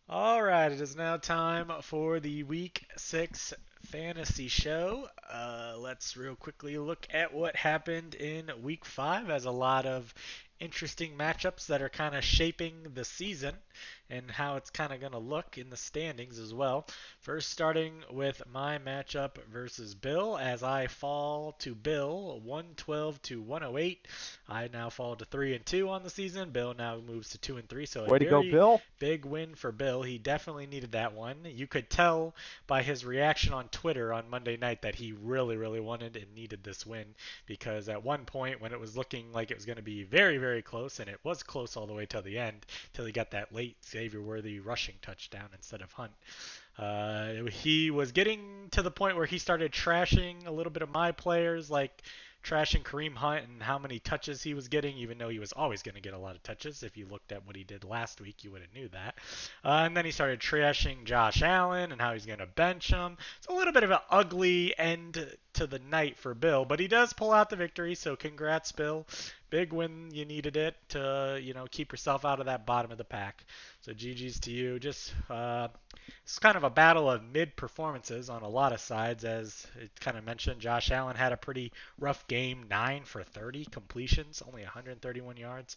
All right, it is now time for the Week 6 Fantasy Show. Let's real quickly look at what happened in Week 5 as a lot of interesting matchups that are kind of shaping the season and how it's kind of going to look in the standings as well. First, starting with my matchup versus Bill, as I fall to Bill 112 to 108. I now fall to 3 and 2 on the season. Bill now moves to 2 and 3, so a Way to go, very Bill. big win for Bill. He definitely needed that one. You could tell by his reaction on Twitter on Monday night that he really, really wanted and needed this win because at one point when it was looking like it was going to be very, very close, and it was close all the way till the end, till he got that late Xavier Worthy rushing touchdown instead of Hunt. He was getting to the point where he started trashing a little bit of my players, like trashing Kareem Hunt and how many touches he was getting, even though he was always going to get a lot of touches. If you looked at what he did last week, you would have knew that. And then he started trashing Josh Allen and how he's going to bench him. It's a little bit of an ugly end to the night for Bill, but he does pull out the victory. So congrats, Bill. Big win. You needed it to, keep yourself out of that bottom of the pack. So GG's to you. Just it's kind of a battle of mid performances on a lot of sides, as it kind of mentioned. Josh Allen had a pretty rough game, 9 for 30 completions, only 131 yards.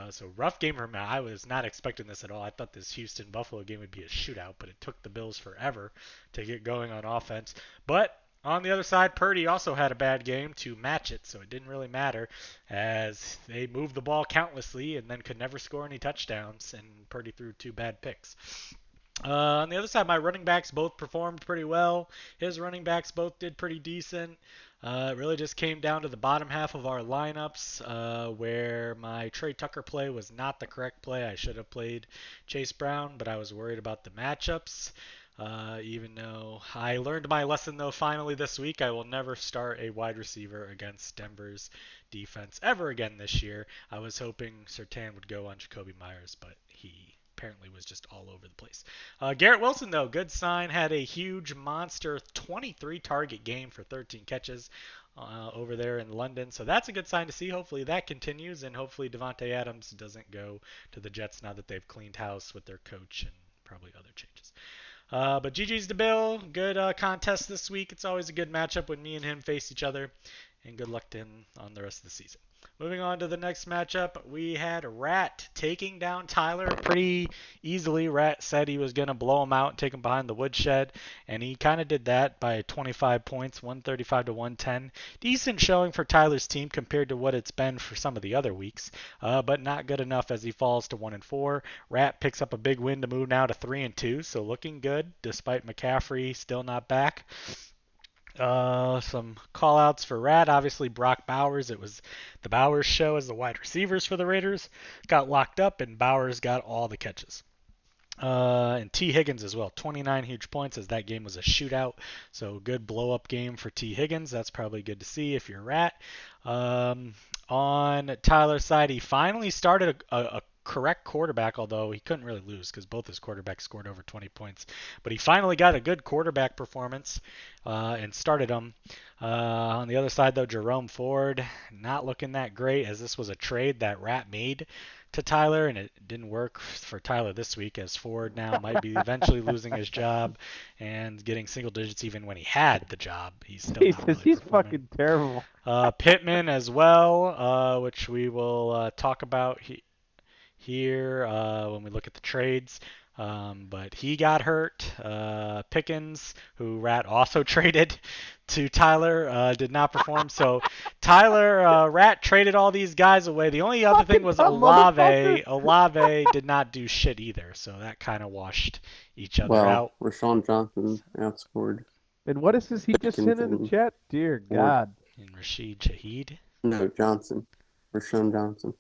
So rough game for me. I was not expecting this at all. I thought this Houston Buffalo game would be a shootout, but it took the Bills forever to get going on offense. But on the other side, Purdy also had a bad game to match it, so it didn't really matter as they moved the ball countlessly and then could never score any touchdowns, and Purdy threw two bad picks. On the other side, my running backs both performed pretty well. His running backs both did pretty decent. It really just came down to the bottom half of our lineups, where my Trey Tucker play was not the correct play. I should have played Chase Brown, but I was worried about the matchups. Even though I learned my lesson, though, finally this week, I will never start a wide receiver against Denver's defense ever again this year. I was hoping Sertan would go on Jacoby Myers, but he apparently was just all over the place. Garrett Wilson, though, good sign, had a huge monster 23 target game for 13 catches over there in London. So that's a good sign to see. Hopefully that continues, and hopefully Devontae Adams doesn't go to the Jets now that they've cleaned house with their coach and probably other changes. But GG's to Bill. Good contest this week. It's always a good matchup when me and him face each other. And good luck to him on the rest of the season. Moving on to the next matchup, we had Rat taking down Tyler pretty easily. Rat said he was going to blow him out and take him behind the woodshed, and he kind of did that by 25 points, 135 to 110. Decent showing for Tyler's team compared to what it's been for some of the other weeks, but not good enough as he falls to 1 and 4. Rat picks up a big win to move now to 3 and 2, so looking good despite McCaffrey still not back. Some call outs for Rat. Obviously, Brock Bowers. It was the Bowers show as the wide receivers for the Raiders. Got locked up, and Bowers got all the catches. And T. Higgins as well. 29 huge points as that game was a shootout. So good blow up game for T. Higgins. That's probably good to see if you're a Rat. On Tyler's side, he finally started a correct quarterback, although he couldn't really lose because both his quarterbacks scored over 20 points. But he finally got a good quarterback performance and started him. On the other side, though, Jerome Ford not looking that great as this was a trade that Rat made to Tyler, and it didn't work for Tyler this week as Ford now might be eventually losing his job and getting single digits even when he had the job. He's still not Jesus, really he's performing. fucking terrible. Pittman as well, which we will talk about here when we look at the trades. But he got hurt. Pickens, who Rat also traded to Tyler, did not perform. So Tyler, Rat traded all these guys away. The only other thing Fucking was dumb motherfucker. Olave. Olave did not do shit either. So that kind of washed each other Well, out. Rashawn Johnson outscored And what is this he just Pickens sent in the and chat? Dear Ford. God. And Rashid Shaheed. No, Johnson. Rashawn Johnson.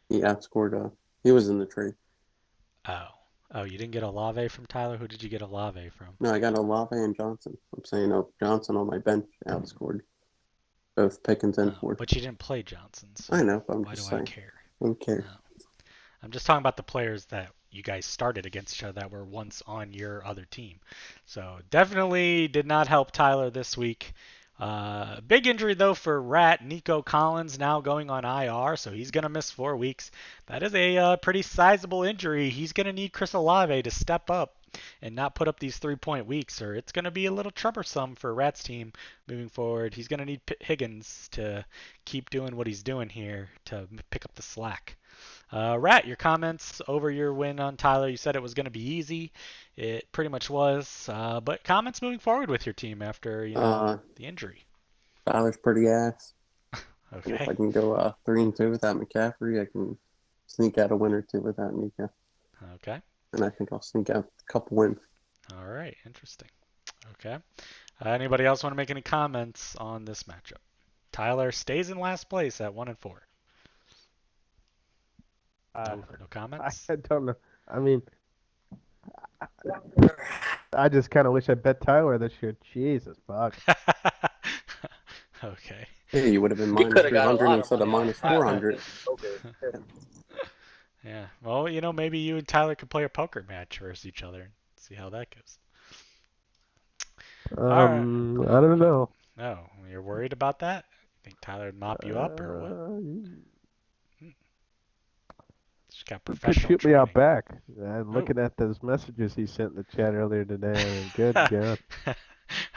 He outscored. He was in the trade. Oh. Oh, you didn't get Olave from Tyler? Who did you get Olave from? No, I got Olave and Johnson. I'm saying, Johnson on my bench outscored both Pickens and Oh, Ford. but you didn't play Johnson, so I know, but I'm why do just I saying. care? I don't care. No. I'm just talking about the players that you guys started against each other that were once on your other team. So definitely did not help Tyler this week. Big injury, though, for Rat. Nico Collins now going on IR, so he's going to miss 4 weeks. That is a pretty sizable injury. He's going to need Chris Olave to step up and not put up these 3-point weeks, or it's going to be a little troublesome for Rat's team moving forward. He's going to need Higgins to keep doing what he's doing here to pick up the slack. Rat, your comments over your win on Tyler. You said it was going to be easy. It pretty much was. But comments moving forward with your team after the injury. Tyler's pretty ass. And Okay. if I can go 3-2 without McCaffrey, I can sneak out a win or two without Nico. Okay. And I think I'll sneak out a couple wins. All right. Interesting. Okay. Anybody else want to make any comments on this matchup? Tyler stays in last place at 1-4. No comments? I don't know. I mean, I just kind of wish I bet Tyler this year. Jesus, fuck. Okay. Hey, you would have been He minus could have got a 300 lot of instead of money. minus 400. Okay. Yeah. Well, maybe you and Tyler could play a poker match versus each other and see how that goes. I don't know. No, you're worried about that? Think Tyler would mop you up or what? Just got He could professional shoot me out training. back. Looking at those messages he sent in the chat earlier today. Good God.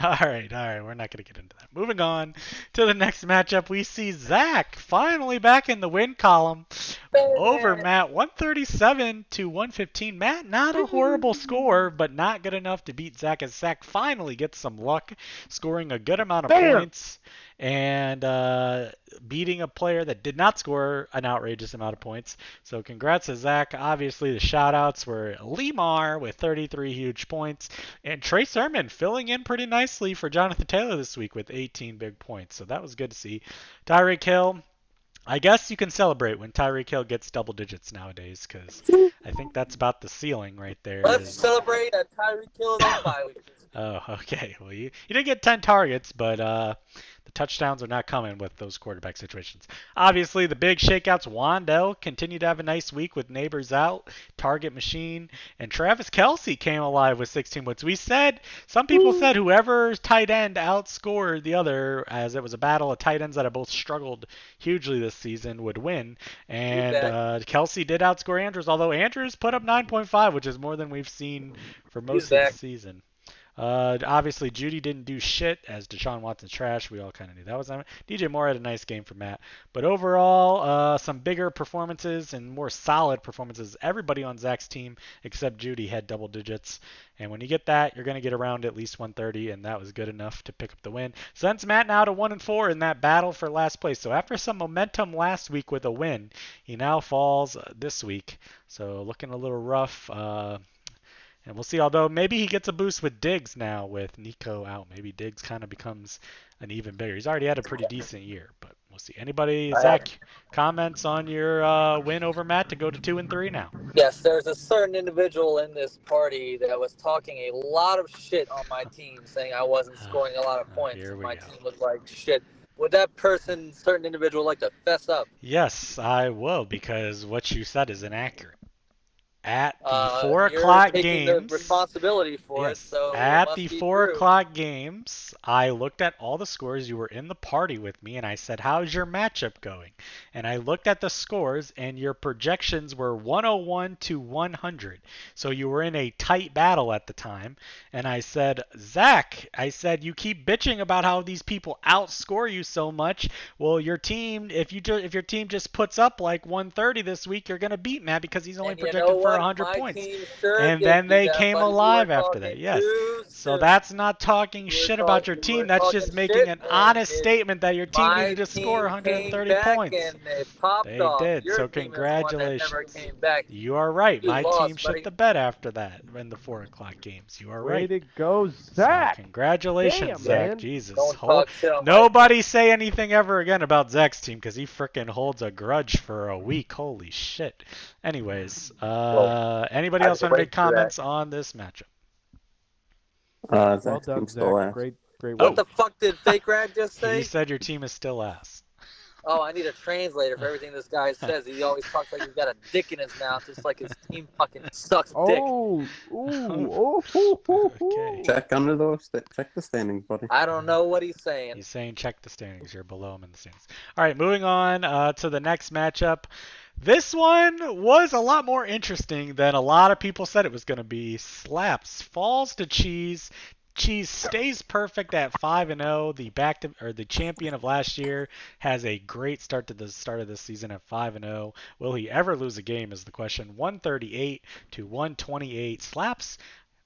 All right. We're not going to get into that. Moving on to the next matchup, we see Zach finally back in the win column over Matt, 137 to 115. Matt, not a horrible score, but not good enough to beat Zach, as Zach finally gets some luck, scoring a good amount of points and beating a player that did not score an outrageous amount of points. So congrats to Zach. Obviously, the shout-outs were Lemar with 33 huge points, and Trey Sermon filling in pretty nicely for Jonathan Taylor this week with 18 big points. So that was good to see. Tyreek Hill, I guess you can celebrate when Tyreek Hill gets double digits nowadays, because I think that's about the ceiling right there. Let's celebrate that Tyreek Hill is on bye week. Oh, okay. Well, you didn't get 10 targets, but the touchdowns are not coming with those quarterback situations. Obviously, the big shakeouts, Wandell continued to have a nice week with neighbors out, target machine, and Travis Kelce came alive with 16 points. Some people said whoever's tight end outscored the other, as it was a battle of tight ends that have both struggled hugely this season, would win. And Kelce did outscore Andrews, although Andrews put up 9.5, which is more than we've seen for most of the season. Obviously, Judy didn't do shit, as Deshaun Watson's trash. We all kind of knew that was him. DJ Moore had a nice game for Matt. But overall, some bigger performances and more solid performances. Everybody on Zach's team except Judy had double digits. And when you get that, you're going to get around at least 130, and that was good enough to pick up the win. Sends Matt now to 1-4 in that battle for last place. So after some momentum last week with a win, he now falls this week. So looking a little rough. And we'll see, although maybe he gets a boost with Diggs now with Nico out. Maybe Diggs kind of becomes an even bigger. He's already had a pretty decent year, but we'll see. Anybody, Zach, comments on your win over Matt to go to 2-3 now? Yes, there's a certain individual in this party that was talking a lot of shit on my team, saying I wasn't scoring a lot of points. And my team looked like shit. Would that certain individual like to fess up? Yes, I will, because what you said is inaccurate. At the 4 o'clock games, the responsibility for it. So at the 4 o'clock games, I looked at all the scores. You were in the party with me, and I said, "How's your matchup going?" And I looked at the scores, and your projections were 101 to 100. So you were in a tight battle at the time. And I said, "Zach," I said, "you keep bitching about how these people outscore you so much. Well, your team, if your team just puts up like 130 this week, you're gonna beat Matt because he's only projected for 100 points." And then they came alive after that. Yes. So that's not talking shit about your team. That's just making an honest statement that your team needed to score 130 points. They did. So congratulations. You are right. My team shit the bed after that in the 4 o'clock games. You are right. Way to go, Zach. So congratulations, Damn, Zach. man. Jesus. Nobody say anything ever again about Zach's team, because he frickin' holds a grudge for a week. Holy shit. Anyways, anybody else want to make comments on this matchup? Well done, Zach. Great What the fuck did Fake Rad just say? He said your team is still ass. Oh, I need a translator for everything this guy says. He always talks like he's got a dick in his mouth, just like his team fucking sucks dick. Oh, ooh, oh, Okay. Check check the standings, buddy. I don't know what he's saying. He's saying check the standings. You're below him in the standings. All right, moving on to the next matchup. This one was a lot more interesting than a lot of people said it was going to be. Slaps falls to Cheese. Cheese stays perfect at 5-0. The champion of last year has a great start to the start of this season at 5-0. Will he ever lose a game is the question. 138 to 128. Slaps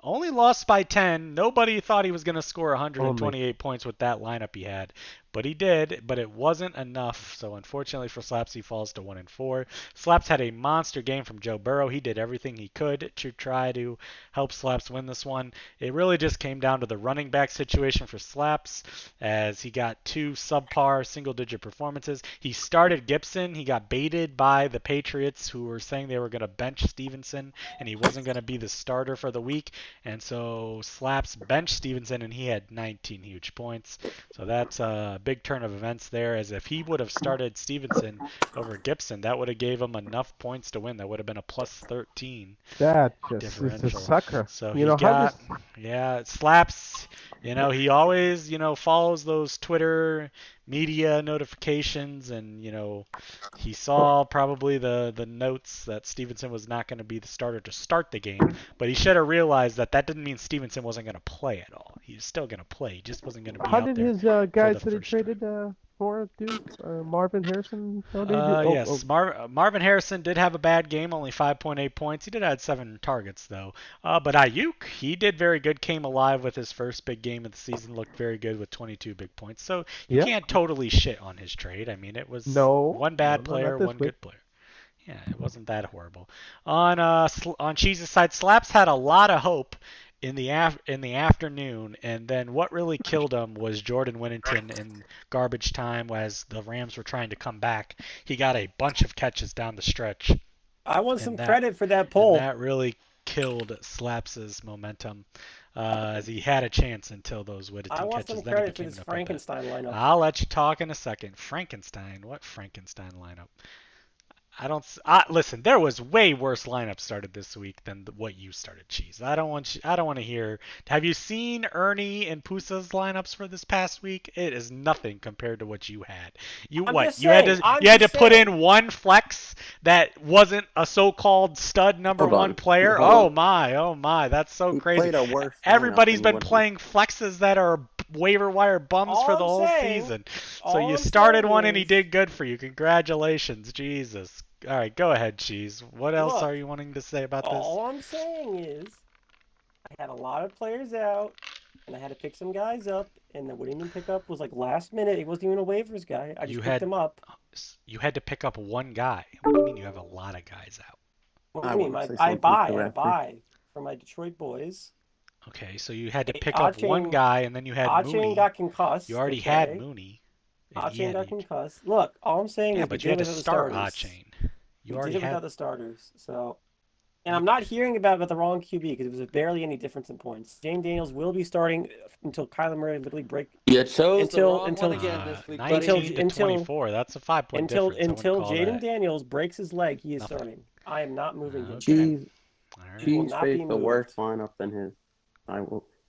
only lost by 10. Nobody thought he was going to score 128 points with that lineup he had. But he did, but it wasn't enough. So unfortunately for Slaps, he falls to 1-4. Slaps had a monster game from Joe Burrow. He did everything he could to try to help Slaps win this one. It really just came down to the running back situation for Slaps, as he got two subpar single-digit performances. He started Gibson. He got baited by the Patriots, who were saying they were going to bench Stevenson, and he wasn't going to be the starter for the week. And so Slaps benched Stevenson, and he had 19 huge points. So that's a big turn of events there, as if he would have started Stevenson over Gibson, that would have gave him enough points to win. That would have been a plus 13 that just differential. is a sucker. So you know, it Slaps. He always, follows those Twitter media notifications, and he saw probably the notes that Stevenson was not going to be the starter to start the game, but he should have realized that didn't mean Stevenson wasn't going to play at all. He was still going to play. He just wasn't going to be How out did there. his guys that he traded for do? Marvin Harrison? How did he do? Yes, Marvin Harrison did have a bad game, only 5.8 points. He did have 7 targets, though. But Ayuk, he did very good, came alive with his first big game of the season, looked very good with 22 big points. So you can't totally shit on his trade. I mean, it was one bad player, one good player. Yeah, it wasn't that horrible. On Cheese's side, Slaps had a lot of hope in the afternoon, and then what really killed him was Jordan Whittington in garbage time as the Rams were trying to come back. He got a bunch of catches down the stretch. I want some credit for that pull. And that really killed Slaps' momentum, as he had a chance until those Whittington catches. I want some credit for this Frankenstein lineup. I'll let you talk in a second. Frankenstein? What Frankenstein lineup? Listen, there was way worse lineups started this week than what you started, Cheese. I don't want to hear. Have you seen Ernie and Pusa's lineups for this past week? It is nothing compared to what you had. You had to put in one flex that wasn't a so-called stud number one player. Oh my, that's so crazy. Everybody's been playing flexes that are waiver wire bums for the whole season. So you started one and he did good for you. Congratulations, Jesus. All right, go ahead, Cheese. What else are you wanting to say about this? All I'm saying is I had a lot of players out, and I had to pick some guys up, and the Whittington pickup was like last minute. It wasn't even a waivers guy. I just picked him up. You had to pick up one guy. What do you mean you have a lot of guys out? What do you mean? I buy for my Detroit boys. Okay, so you had to pick up one guy, and then you had Mooney. got concussed. You already had Mooney. Achain got concussed. Look, all I'm saying is but you had to start Achain. You already had the starters. So, and I'm not hearing about the wrong QB because it was barely any difference in points. Jaden Daniels will be starting until Kyler Murray literally break. Yeah, chose until again this week. 19 to 24. That's a 5-point difference. Until Jaden Daniels breaks his leg, he is starting. I am not moving him. Cheese faced the worse lineup than his.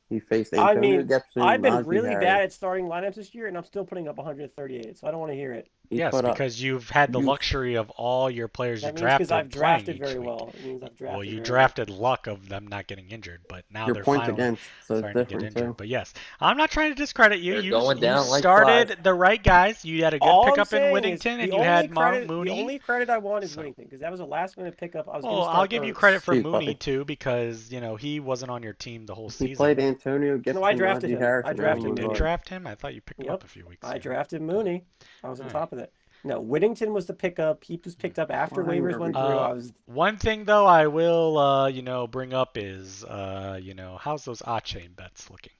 He faced Antonio Gibson. I've been really bad at starting lineups this year, and I'm still putting up 138, so I don't want to hear it. Yes, because you've had the luxury of all your players you drafted. Because I've drafted very well. It means I've drafted. Well, you drafted luck of them not getting injured, but now they're finally starting to get injured. But yes, I'm not trying to discredit you. You started the right guys. You had a good pickup in Whittington, and you had Mooney. The only credit I want is Whittington, because that was a last-minute pickup. I'll give you credit for Mooney too, because he wasn't on your team the whole season. He played Antonio Gibson. No, I drafted him. You did draft him? I thought you picked him up a few weeks ago. I drafted Mooney. I was on top of it. No, Whittington was the pickup. He was picked up after waivers went through. One thing though, I will, bring up is, how's those Achain bets looking?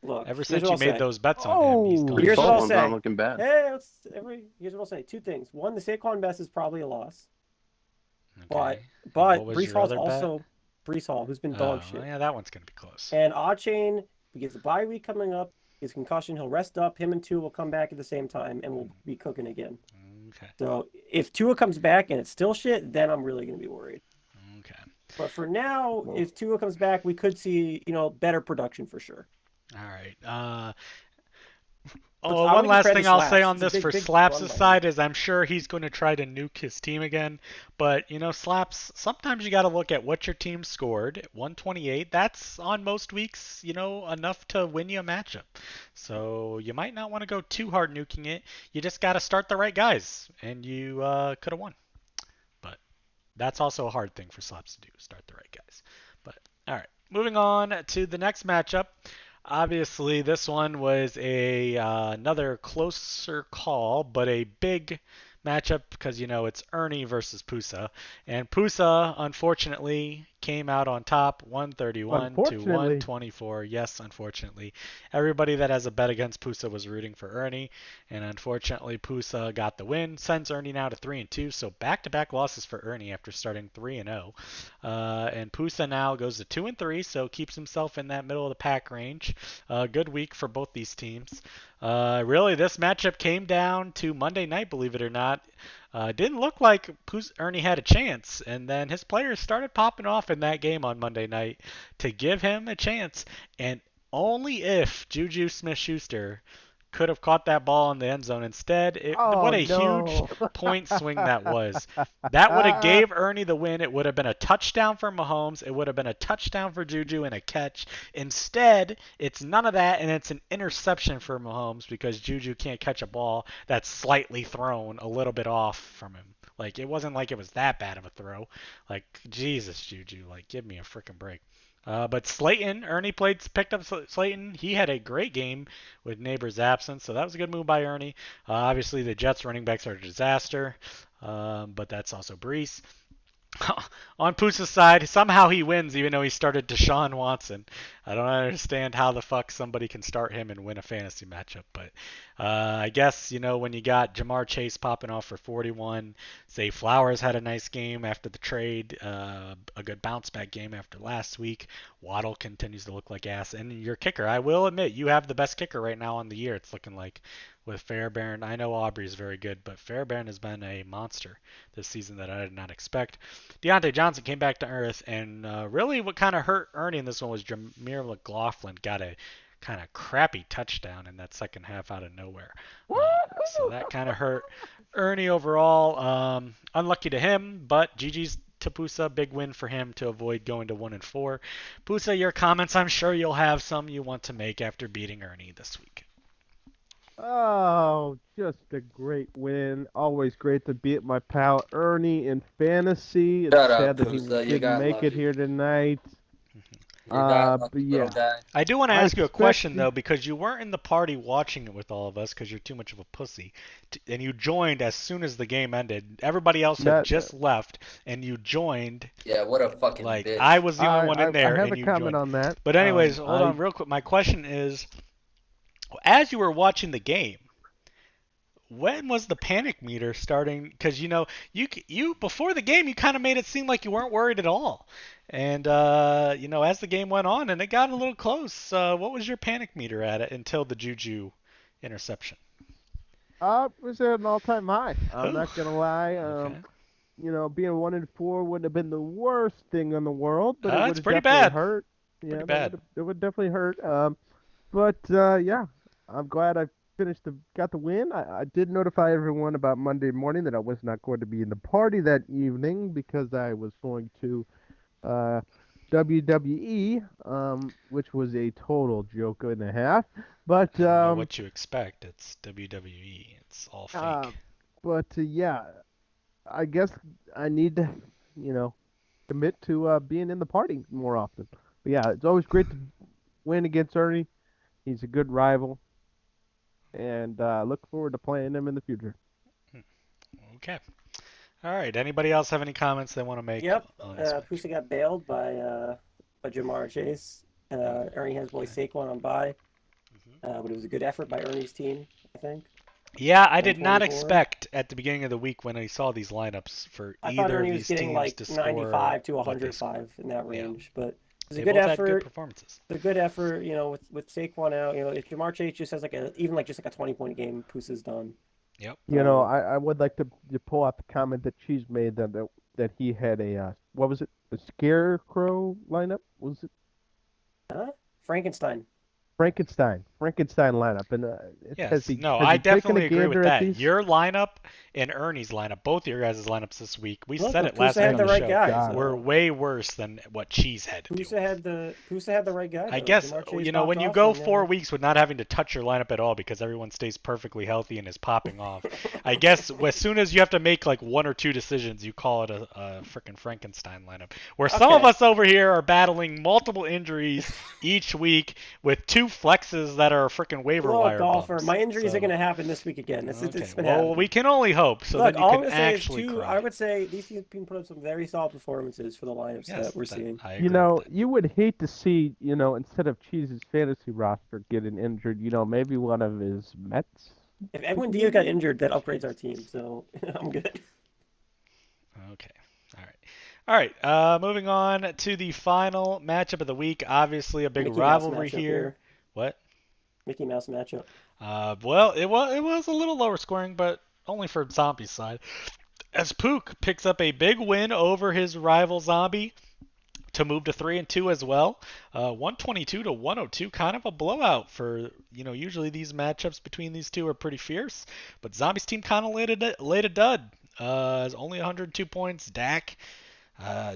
Look, ever since you made those bets on him, he's gone. Here's what I'll say. Looking bad. Hey, here's what I'll say. Two things. One, the Saquon best is probably a loss. Okay. But Breece Hall's also Breece Hall, who's been dog shit. Yeah, that one's gonna be close. And Achain, because the bye week coming up, his concussion. He'll rest up. Him and Tua will come back at the same time, and we'll be cooking again. Okay. So if Tua comes back and it's still shit, then I'm really gonna be worried. Okay. But for now, if Tua comes back, we could see better production for sure. All right. I One would last credit thing I'll say Slaps. on It's a this big, for big Slaps' run by him. side is I'm sure he's going to try to nuke his team again. But, Slaps, sometimes you got to look at what your team scored. 128, that's on most weeks, enough to win you a matchup. So you might not want to go too hard nuking it. You just got to start the right guys, and you could have won. But that's also a hard thing for Slaps to do, start the right guys. But, all right, moving on to the next matchup. Obviously, this one was another closer call, but a big matchup because, it's Ernie versus Pusa. And Pusa, unfortunately, came out on top 131 to 124. Yes, unfortunately. Everybody that has a bet against Pusa was rooting for Ernie. And unfortunately, Pusa got the win. Sends Ernie now to 3-2. So back-to-back losses for Ernie after starting 3-0. And Pusa now goes to 2-3, so keeps himself in that middle of the pack range. Good week for both these teams. Really, this matchup came down to Monday night, believe it or not. Didn't look like Ernie had a chance, and then his players started popping off in that game on Monday night to give him a chance, and only if Juju Smith-Schuster could have caught that ball in the end zone instead. What a huge point swing that was. That would have gave Ernie the win. It would have been a touchdown for Mahomes. It would have been a touchdown for Juju and a catch. Instead, it's none of that, and it's an interception for Mahomes because Juju can't catch a ball that's slightly thrown a little bit off from him. Like, it wasn't like it was that bad of a throw. Like, Jesus, Juju. Like, give me a freaking break. But Slayton, Ernie picked up Slayton. He had a great game with Neighbor's absence, so that was a good move by Ernie. Obviously, the Jets running backs are a disaster, but that's also Brees. On Pusa's side, somehow he wins even though he started Deshaun Watson. I don't understand how the fuck somebody can start him and win a fantasy matchup. But I guess, when you got Jamar Chase popping off for 41, Zay Flowers had a nice game after the trade, a good bounce back game after last week. Waddle continues to look like ass. And your kicker, I will admit, you have the best kicker right now on the year, it's looking like. With Fairbairn, I know Aubrey is very good, but Fairbairn has been a monster this season that I did not expect. Deontay Johnson came back to earth, and really what kind of hurt Ernie in this one was Jameer McLaughlin got a kind of crappy touchdown in that second half out of nowhere. So that kind of hurt Ernie overall. Unlucky to him, but GG's to Pusa, big win for him to avoid going to 1-4. Pusa, your comments, I'm sure you'll have some you want to make after beating Ernie this week. Oh, just a great win. Always great to beat my pal Ernie in fantasy. It's sad that he didn't make it here tonight. But yeah. I do want to ask you a question, though, because you weren't in the party watching it with all of us because you're too much of a pussy. And you joined as soon as the game ended. Everybody else had just left, and you joined. Yeah, what a fucking bitch. I was the only one in there, I have and a comment on that. But anyways, hold on real quick. My question is, as you were watching the game, when was the panic meter starting? Because you before the game, you kind of made it seem like you weren't worried at all. And as the game went on and it got a little close, what was your panic meter at it until the Juju interception? It was at an all-time high. I'm not gonna lie. Okay. Being 1-4 wouldn't have been the worst thing in the world, but it would have pretty definitely bad. hurt. Pretty Yeah, bad. It would definitely hurt. Yeah, I'm glad I got the win. I did notify everyone about Monday morning that I was not going to be in the party that evening because I was going to WWE, which was a total joke and a half. But I don't know what you expect. It's WWE. It's all fake. Yeah, I guess I need to, commit to being in the party more often. But yeah, it's always great to win against Ernie. He's a good rival, and look forward to playing him in the future. Okay. All right. Anybody else have any comments they want to make? Yep. Pusa got bailed by Jamar Chase. Ernie has boy Saquon on bye. But it was a good effort by Ernie's team, I think. Yeah, I did not expect at the beginning of the week when I saw these lineups for either of these teams to score. I thought Ernie was getting like 95 to 105 in that range, but It's a They good both had good effort. performances. It's a good effort, with Saquon out. If Jamar Chase just has like a 20-point game, Pusa's done. Yep. I would like to pull out the comment that Cheese made that he had a what was it? A scarecrow lineup? Was it Huh? Frankenstein. Frankenstein lineup? And Yes. No, has I he taken a definitely agree with gander at that. these? Your lineup and Ernie's lineup, both your guys' lineups this week, we Look, said but it last Pusa week had on the the right show, guys. God. were way worse than what Cheese had to deal with. Pusa had the right guy. I Though. guess, Jamar Chase when popped you off go and, 4 weeks with not having to touch your lineup at all because everyone stays perfectly healthy and is popping off, I guess as soon as you have to make like one or two decisions, you call it a freaking Frankenstein lineup. Where some of Okay. us over here are battling multiple injuries each week with two flexes that are freaking waiver Look, wire golfer, bums. my injuries So, are going to happen this week again. It's okay, been well, happening. we can only hope. So Look, then you all I'm can gonna say is actually cry. I would say these teams can put up some very solid performances for the lineups Yes, that we're seeing. I agree with that. You would hate to see, instead of Cheese's fantasy roster getting injured, maybe one of his Mets. If Edwin Diaz got injured, that upgrades our team, so I'm good. Okay. All right. Moving on to the final matchup of the week. Obviously, a big Mickey rivalry Mouse matchup here. What? Mickey Mouse matchup. Well, it was a little lower scoring, but only for Zombie's side. As Pook picks up a big win over his rival Zombie to move to 3-2 as well. 122 to 102, kind of a blowout for, usually these matchups between these two are pretty fierce, but Zombie's team kind of laid a dud. Only 102 points.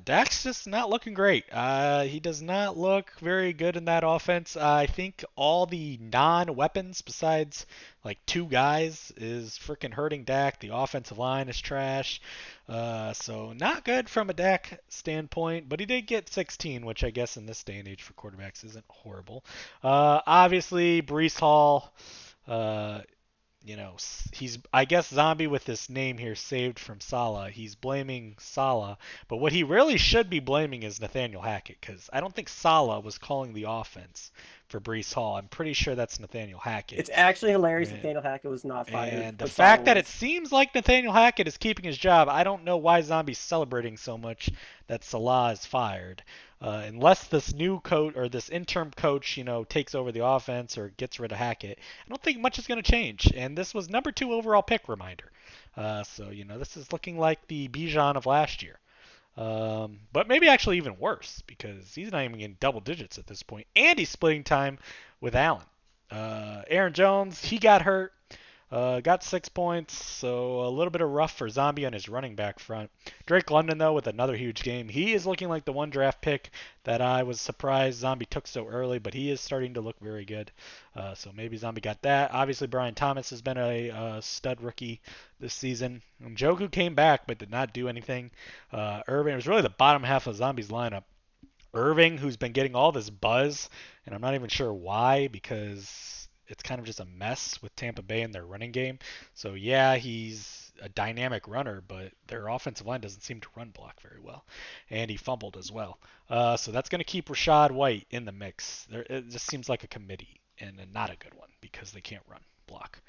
Dak's just not looking great. He does not look very good in that offense. I think all the non-weapons besides like two guys is freaking hurting Dak. The offensive line is trash. So not good from a Dak standpoint, but he did get 16, which I guess in this day and age for quarterbacks isn't horrible. Obviously, Breece Hall, he's, I guess, Zombie with this name here saved from Saleh. He's blaming Saleh, but what he really should be blaming is Nathaniel Hackett, because I don't think Saleh was calling the offense for Breece Hall. I'm pretty sure that's Nathaniel Hackett. It's actually hilarious Nathaniel Hackett was not fired. And the fact that it seems like Nathaniel Hackett is keeping his job, I don't know why Zombie's celebrating so much that Saleh is fired. Unless this new coach or this interim coach, takes over the offense or gets rid of Hackett, I don't think much is going to change. And this was number 2 overall pick, reminder. So this is looking like the Bijan of last year. But maybe actually even worse because he's not even in double digits at this point. And he's splitting time with Allen. Aaron Jones, he got hurt. Got 6 points, so a little bit of rough for Zombie on his running back front. Drake London, though, with another huge game. He is looking like the one draft pick that I was surprised Zombie took so early, but he is starting to look very good. So maybe Zombie got that. Obviously, Brian Thomas has been a stud rookie this season. Njoku came back, but did not do anything. Irving, it was really the bottom half of Zombie's lineup. Irving, who's been getting all this buzz, and I'm not even sure why, because it's kind of just a mess with Tampa Bay and their running game. So yeah, he's a dynamic runner, but their offensive line doesn't seem to run block very well. And he fumbled as well. So that's going to keep Rachaad White in the mix. It just seems like a committee and not a good one because they can't run block.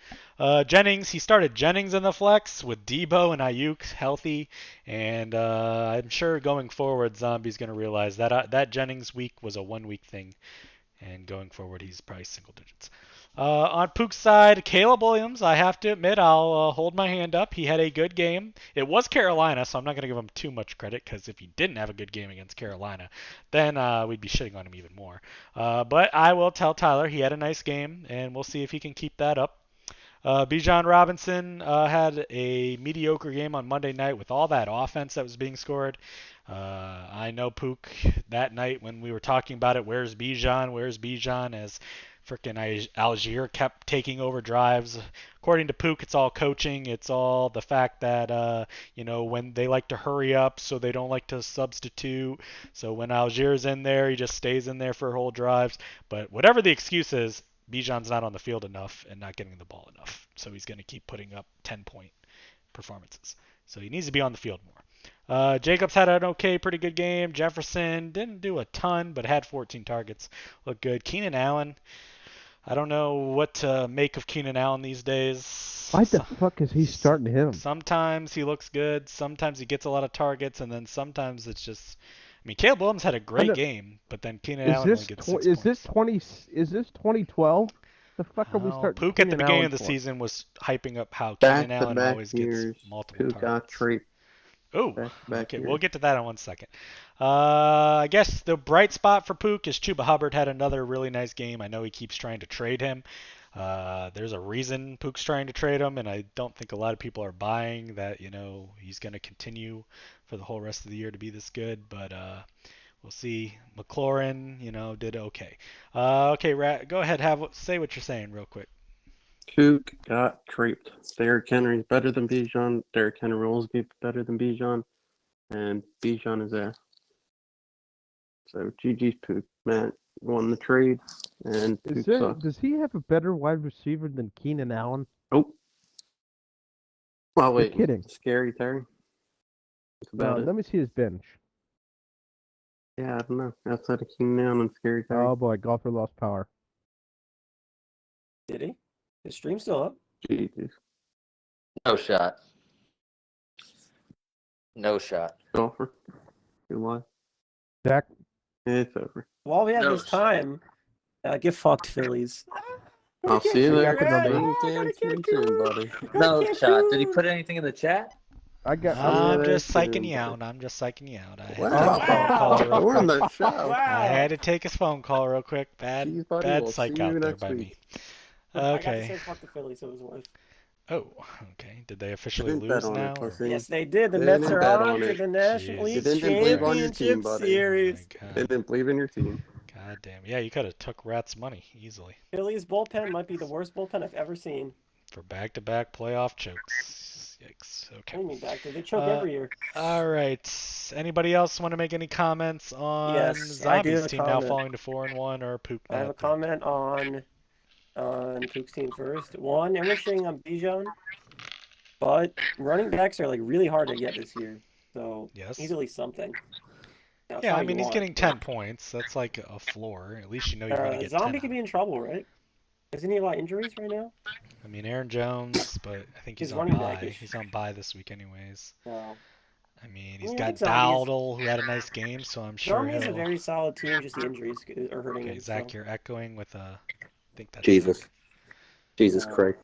Jennings, he started Jennings in the flex with Debo and Ayuk healthy. And I'm sure going forward, Zombie's going to realize that Jennings week was a 1 week thing. And going forward, he's probably single digits. On Pook's side, Caleb Williams, I have to admit, I'll hold my hand up. He had a good game. It was Carolina, so I'm not going to give him too much credit, because if he didn't have a good game against Carolina, then we'd be shitting on him even more. But I will tell Tyler he had a nice game, and we'll see if he can keep that up. Bijan Robinson had a mediocre game on Monday night with all that offense that was being scored. I know Pook that night when we were talking about it, where's Bijan, as freaking Algier kept taking over drives. According to Pook, it's all coaching. It's all the fact that, when they like to hurry up, so they don't like to substitute. So when Algier's in there, he just stays in there for whole drives. But whatever the excuse is, Bijan's not on the field enough and not getting the ball enough. So he's going to keep putting up 10-point performances. So he needs to be on the field more. Jacobs had an pretty good game. Jefferson didn't do a ton, but had 14 targets. Looked good. Keenan Allen, I don't know what to make of Keenan Allen these days. Why the fuck is he starting him? Sometimes he looks good. Sometimes he gets a lot of targets, and then sometimes it's just... mean, Caleb Williams had a I great know- game, but then Keenan Is Allen only this gets tw- 6 is points. this 20 is this 2012? The fuck are we Oh, starting? Pook at the Keenan beginning Allen of the for? season was hyping up how Back Keenan to Allen back always gets years, multiple who got targets. trait Oh, back to back okay, years. we'll get to that in 1 second. I guess the bright spot for Pook is Chuba Hubbard had another really nice game. I know he keeps trying to trade him. There's a reason Pook's trying to trade him, and I don't think a lot of people are buying that, he's going to continue for the whole rest of the year to be this good, but we'll see. McLaurin, did okay. Okay, Rat, go ahead, say what you're saying real quick. Cook got tripped. Derrick Henry's better than Bijan. Derrick Henry will always be better than Bijan. And Bijan is there. So GG's Pook. Matt won the trade. And Pook sucks. Does he have a better wide receiver than Keenan Allen? Oh. Well, wait. You're kidding. Scary Terry. That's about it. Let me see his bench. Yeah, I don't know. Outside of Keenan Allen and Scary Terry. Oh boy, golfer lost power. Did he? His stream's still up. Jesus. No shot. No shot. Golfer. Good luck. Zach, It's over. While we have No this time, get fucked, Phillies. I'll see you there. got the number. Damn soon, buddy. No shot. Did he put anything in the chat? I'm just psyching you out. I had Wow. to take a phone call real We're on quick. the show. I had to take his phone call real quick. Bad Jeez, buddy, bad we'll psych see out you there next by me. week. I got to say Okay. fuck the Phillies, so it was worth. Oh, okay. Did they officially Didn't bet lose on it, now? or- pussy. Yes, they did. The They Mets didn't are bet on on to it. the National Jeez. League They didn't believe on your team, Championship buddy. Series. Oh my They God. didn't believe in your team. God damn. Yeah, you could have took Rat's money easily Phillies bullpen might be the worst bullpen I've ever seen. for back-to-back playoff chokes. Yikes. What do Okay. you mean back to? They choke Uh, every year. All right. Anybody else want to make any comments on Yes, I do Zombies have a team now comment. falling to 4-1 or Pook? I have a comment on Pook's team first. One, I'm wishing on Bijan, but running backs are like really hard to get this year. So Yes. he's at least something. Now, it's Yeah, not I what mean you he's want, getting but, 10 points. That's like a floor. At least you're going to get 10. Zombie could be in trouble, right? Isn't he a lot of injuries right now? I mean Aaron Jones, but I think he's He's on running bye. back-ish. He's on bye this week anyways. No. I mean, I he's mean, I got think Zombie Dowdle, who had a nice game, so I'm sure Zombie is a he'll... very solid team. Just the injuries are hurting Okay, him. Zach, So. you're echoing with I think that's Jesus. Zach. Jesus Uh, Christ.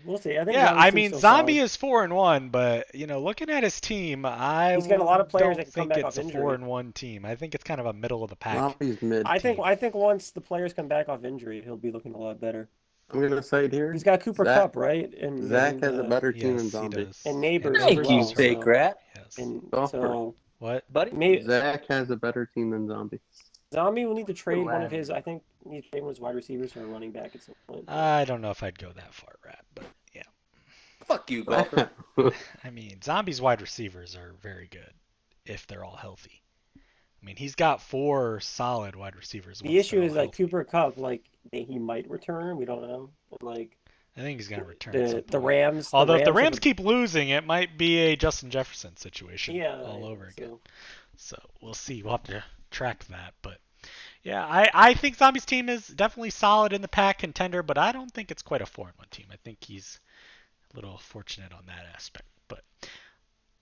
We'll see. I think Yeah, Zombie's I team's mean, still Zombie solid. is 4-1, but looking at his team, I He's got a lot of players don't that can think come back it's off a injury. 4-1 team. I think it's kind of a middle of the pack. Zombie's mid. I think team. once the players come back off injury, he'll be looking a lot better. I'm gonna say it here. He's got Cooper Zach- Cup, right? And Zach has a better team Yes, than he Zombie. does. And Neighbors And as Thank well, you, Neighbors, fake so- rat. Yes. And Golfer. so What? Buddy? maybe Zach has a better team than Zombie. Zombie will need to trade one lad. of his. I think he needs to trade one of his wide receivers for a running back at some point. I don't know if I'd go that far, Rat, but yeah. Fuck you, golfer. I mean, Zombie's wide receivers are very good if they're all healthy. I mean, he's got 4 solid wide receivers. The once issue they're is all like healthy. Cooper Cup, like he might return. We don't know. But, like I think he's going to return at some the point. Rams. Although if the have Rams a- keep losing, it might be a Justin Jefferson situation yeah, all over again. so- So we'll see. We'll have to track that. But yeah, I think Zombie's team is definitely solid in the pack contender, but I don't think it's quite a 4-1 team. I think he's a little fortunate on that aspect.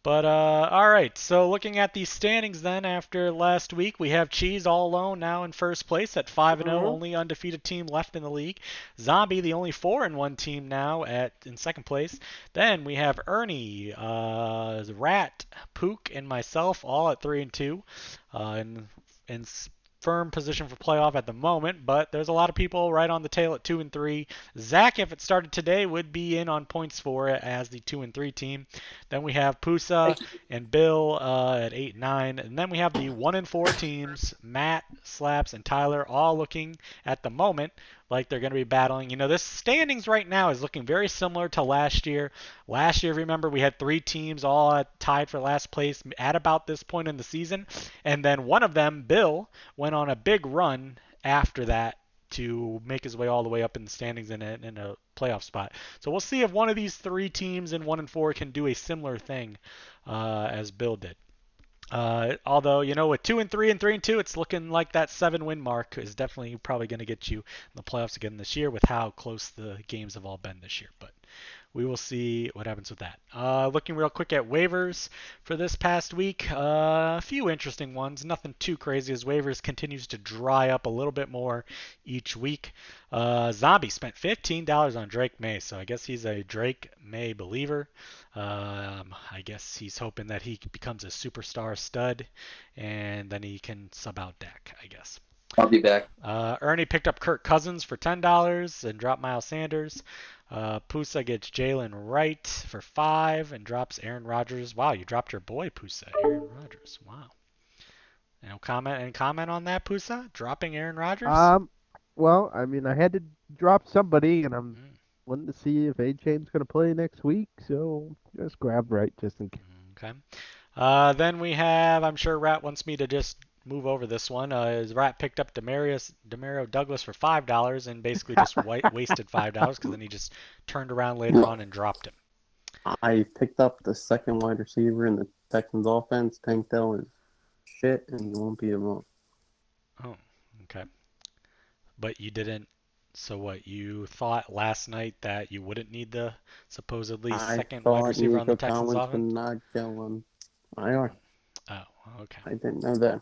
But all right. So looking at the standings then after last week, we have Cheese all alone now in first place at 5-0, only undefeated team left in the league. Zombie, the only 4-1 team now in second place. Then we have Ernie, Rat, Pook, and myself all at 3-2, in firm position for playoff at the moment, but there's a lot of people right on the tail at 2-3. Zach, if it started today, would be in on points for it as the 2-3 team. Then we have Pusa and Bill at 8-9, and then we have the 1-4 teams, Matt, Slaps, and Tyler, all looking at the moment like they're going to be battling. This standings right now is looking very similar to last year. Last year, remember, we had 3 teams all tied for last place at about this point in the season, and then one of them, Bill, went on a big run after that to make his way all the way up in the standings in a playoff spot. So we'll see if one of these 3 teams in 1-4 can do a similar thing as Bill did. Although, with 2-3 and 3-2, it's looking like that 7-win mark is definitely probably going to get you in the playoffs again this year with how close the games have all been this year. But we will see what happens with that. Looking real quick at waivers for this past week, a few interesting ones. Nothing too crazy as waivers continues to dry up a little bit more each week. Zombie spent $15 on Drake May, so I guess he's a Drake May believer. I guess he's hoping that he becomes a superstar stud, and then he can sub out Dak, I guess. I'll be back. Ernie picked up Kirk Cousins for $10 and dropped Miles Sanders. Pusa gets Jalen Wright for $5 and drops Aaron Rodgers. Wow, you dropped your boy Pusa, Aaron Rodgers. Wow. Any comment on that, Pusa? Dropping Aaron Rodgers? Well, I mean, I had to drop somebody, and I'm wanting to see if A-Chain's going to play next week, so just grab Wright just in case. Okay. Then we have, I'm sure Rat wants me to just move over this one. Rat picked up Demario Douglas for $5 and basically just wasted $5 because then he just turned around later on and dropped him. I picked up the second wide receiver in the Texans offense. Tank Dell is shit, and you won't beat him up. Oh, okay. But you didn't. So what? You thought last night that you wouldn't need the supposedly second wide receiver on the Texans offense? Would not go on IR. Oh, okay. I didn't know that.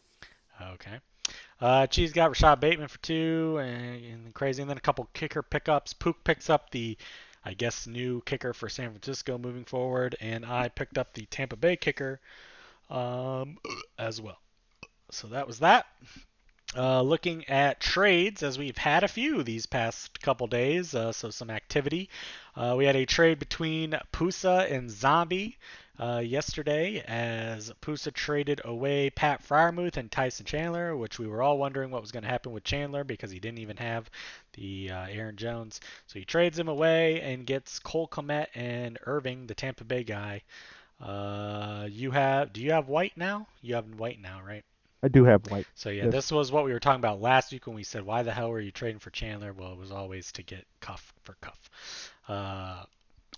Okay. Cheese got Rashad Bateman for 2 and crazy, and then a couple kicker pickups. Pook picks up the, I guess, new kicker for San Francisco moving forward, and I picked up the Tampa Bay kicker as well. So that was that. Looking at trades, as we've had a few these past couple days, so some activity. We had a trade between Pusa and Zombie yesterday, as Pusa traded away Pat Freiermuth and Tyson Chandler, which we were all wondering what was going to happen with Chandler because he didn't even have the Aaron Jones. So he trades him away and gets Cole Kmet and Irving, the Tampa Bay guy. Do you have White now? You have White now, right? I do have White. So yeah, yes. This was what we were talking about last week when we said, why the hell were you trading for Chandler? Well, it was always to get Cuff for Cuff.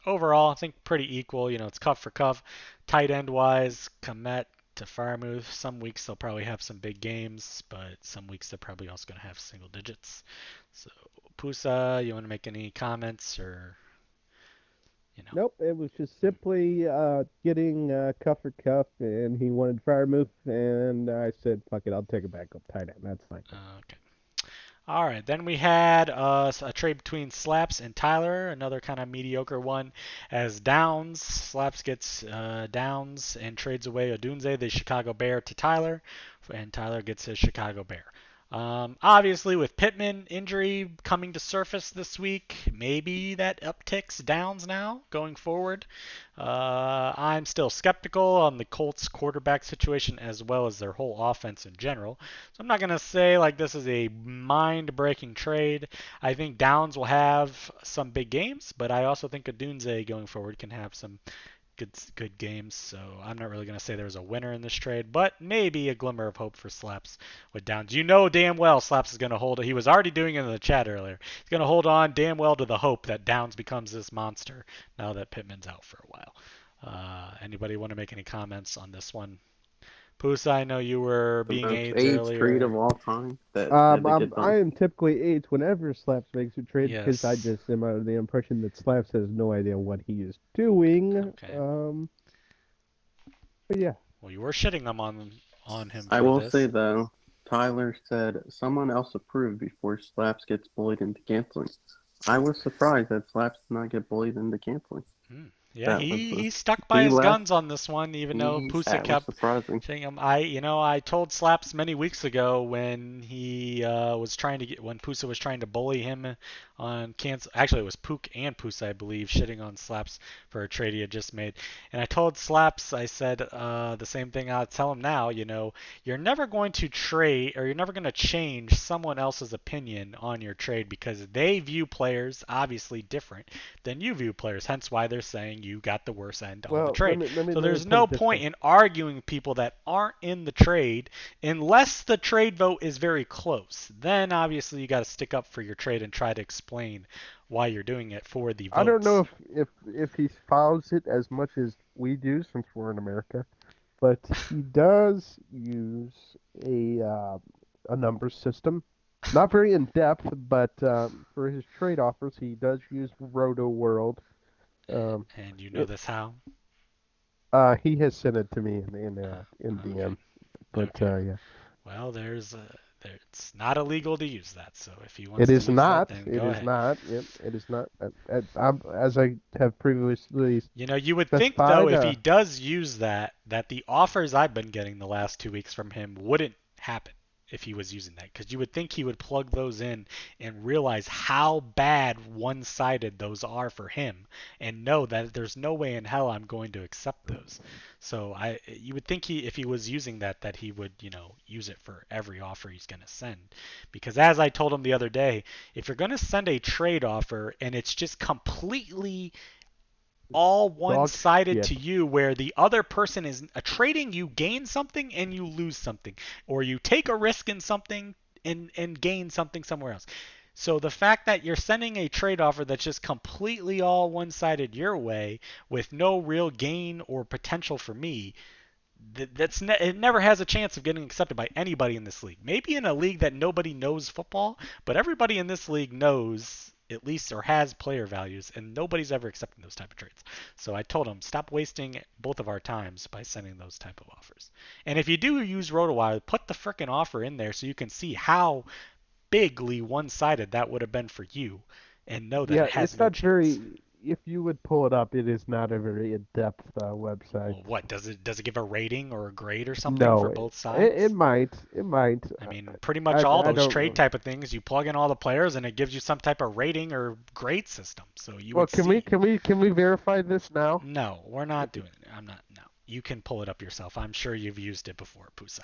Overall, I think pretty equal. It's Cuff for Cuff. Tight end wise, Kmet to Freiermuth. Some weeks they'll probably have some big games, but some weeks they're probably also going to have single digits. So Pusa, you want to make any comments or? Nope, it was just simply getting Cuff for Cuff, and he wanted Freiermuth, and I said, fuck it, I'll take a backup tight end. That's fine. Okay. All right, then we had a trade between Slaps and Tyler, another kind of mediocre one, as Downs. Slaps gets Downs and trades away Odunze, the Chicago Bear, to Tyler, and Tyler gets his Chicago Bear. Obviously, with Pittman injury coming to surface this week, maybe that upticks Downs now going forward. I'm still skeptical on the Colts quarterback situation as well as their whole offense in general. So I'm not going to say like this is a mind-breaking trade. I think Downs will have some big games, but I also think Odunze going forward can have some good games, so I'm not really going to say there's a winner in this trade, but maybe a glimmer of hope for Slaps with Downs. You know damn well Slaps is going to hold it. He was already doing it in the chat earlier. He's going to hold on damn well to the hope that Downs becomes this monster now that Pittman's out for a while. Anybody want to make any comments on this one? Pusa, I know you were being AIDS earlier. Trade of all time. I am typically AIDS whenever Slaps makes a trade because I just am under the impression that Slaps has no idea what he is doing. Okay. But yeah. Well, you were shitting them on him. I will say though, Tyler said someone else approved before Slaps gets bullied into canceling. I was surprised that Slaps did not get bullied into canceling. Yeah, he stuck by his guns on this one, even though Pusa kept saying him. I told Slaps many weeks ago when he when Pusa was trying to bully him on cancel. Actually, it was Pook and Pusa, I believe, shitting on Slaps for a trade he had just made. And I told Slaps, I said the same thing I'll tell him now. You're never going to trade, or you're never going to change someone else's opinion on your trade because they view players obviously different than you view players. Hence why they're saying you got the worst end on the trade. So there's no point in arguing with people that aren't in the trade unless the trade vote is very close. Then obviously you got to stick up for your trade and try to explain why you're doing it for the votes. I don't know if he follows it as much as we do since we're in America, but he does use a numbers system. Not very in depth, but for his trade offers, he does use Roto World. And you know this how? He has sent it to me in Okay. DM. But Okay. yeah, Well, it's not illegal to use that. So if he it wants to is use that, not. then It go is ahead. not. Yep, it is not. As I have previously You know, you would think though, specified. if he does use that, that the offers I've been getting the last 2 weeks from him wouldn't happen if he was using that, because you would think he would plug those in and realize how bad one-sided those are for him, and know that there's no way in hell I'm going to accept those. So you would think if he was using that he would, use it for every offer he's going to send, because as I told him the other day, if you're going to send a trade offer and it's just completely all Dog one-sided shit. to you, where the other person is trading, you gain something and you lose something, or you take a risk in something and gain something somewhere else. So the fact that you're sending a trade offer that's just completely all one-sided your way with no real gain or potential for me, it never has a chance of getting accepted by anybody in this league. Maybe in a league that nobody knows football, but everybody in this league knows at least, or has player values, and nobody's ever accepting those type of trades. So I told him, stop wasting both of our times by sending those type of offers. And if you do use RotoWire, put the frickin' offer in there so you can see how bigly one-sided that would have been for you, and know that Yeah, it has it's no not chance. very. If you would pull it up, it is not a very in-depth website. Well, what does it give a rating or a grade or something No, for both it sides? might. It might. I mean, pretty much all I those don't trade know. type of things, you plug in all the players and it gives you some type of rating or grade system. So you Well, would see. can we verify this now? No, we're not doing it. I'm not. No. You can pull it up yourself. I'm sure you've used it before, Pusa.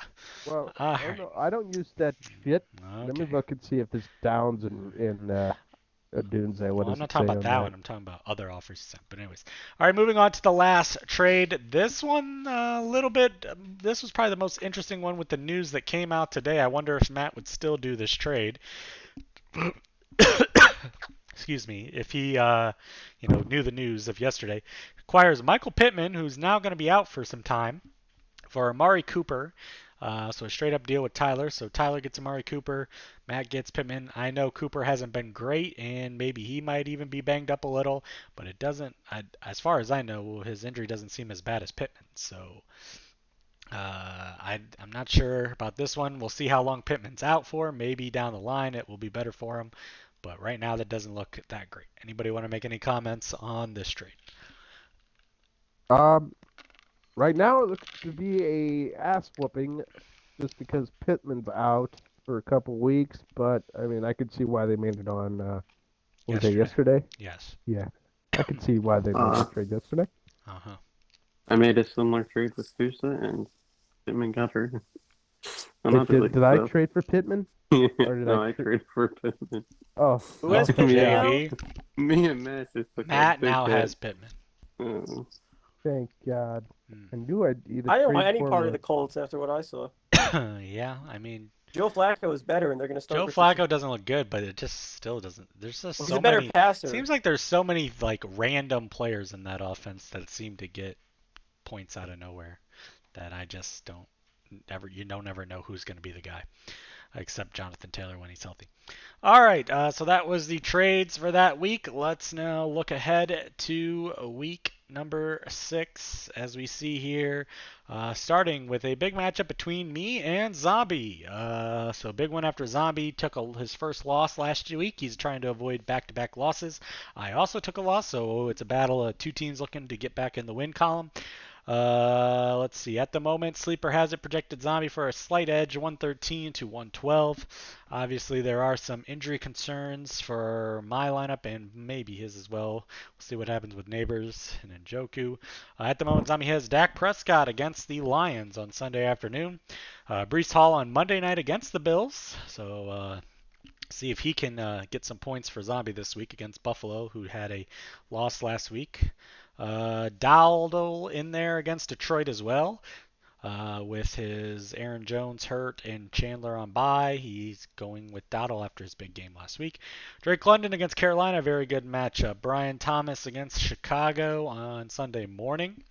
Well, All oh right. no, I don't use that shit. Let me Okay. look and see if this Downs in Dunze. What Well, I'm does not it talking say about on that that? one. I'm talking about other offers you sent. But anyways, all right. Moving on to the last trade. This one, a little bit. This was probably the most interesting one with the news that came out today. I wonder if Matt would still do this trade. Excuse me, if he knew the news of yesterday, acquires Michael Pittman, who's now going to be out for some time, for Amari Cooper. So a straight up deal with Tyler. So Tyler gets Amari Cooper, Matt gets Pittman. I know Cooper hasn't been great, and maybe he might even be banged up a little, but it doesn't. As far as I know, his injury doesn't seem as bad as Pittman. So I'm not sure about this one. We'll see how long Pittman's out for. Maybe down the line it will be better for him. But right now that doesn't look that great. Anybody want to make any comments on this trade? Um, right now it looks to be a ass whooping, just because Pittman's out for a couple weeks. But I mean, I could see why they made it on. Was it Yesterday. yesterday? Yes. Yeah, I could see why they made the trade yesterday. Uh-huh. I made a similar trade with Pusa, and Pittman got hurt. Wait, did I trade for Pittman? Or did No, I traded for Pittman. Oh, Who has okay. Pittman Yeah. now? Me and Matt just took Matt a big now hit. has Pittman. Oh. Thank God. I knew I'd either I didn't want trade any for part him of the Colts after what I saw. Yeah, I mean, Joe Flacco is better, and they're going to start Joe Richardson. Flacco doesn't look good, but it just still doesn't. There's just He's so a better many. passer. Seems like there's so many like random players in that offense that seem to get points out of nowhere that I just don't ever. You don't ever know who's going to be the guy, except Jonathan Taylor when he's healthy. All right, so that was the trades for that week. Let's now look ahead to week number 6, as we see here, starting with a big matchup between me and Zombie. So big one after Zombie took his first loss last week. He's trying to avoid back-to-back losses. I also took a loss, so it's a battle of two teams looking to get back in the win column. Let's see. At the moment, Sleeper has it projected Zombie for a slight edge, 113 to 112. Obviously, there are some injury concerns for my lineup and maybe his as well. We'll see what happens with Neighbors and Njoku. At the moment, Zombie has Dak Prescott against the Lions on Sunday afternoon. Breece Hall on Monday night against the Bills. So see if he can get some points for Zombie this week against Buffalo, who had a loss last week. Dowdle in there against Detroit as well. With his Aaron Jones hurt and Chandler on bye, he's going with Dowdle after his big game last week. Drake London against Carolina, very good matchup. Brian Thomas against Chicago on Sunday morning.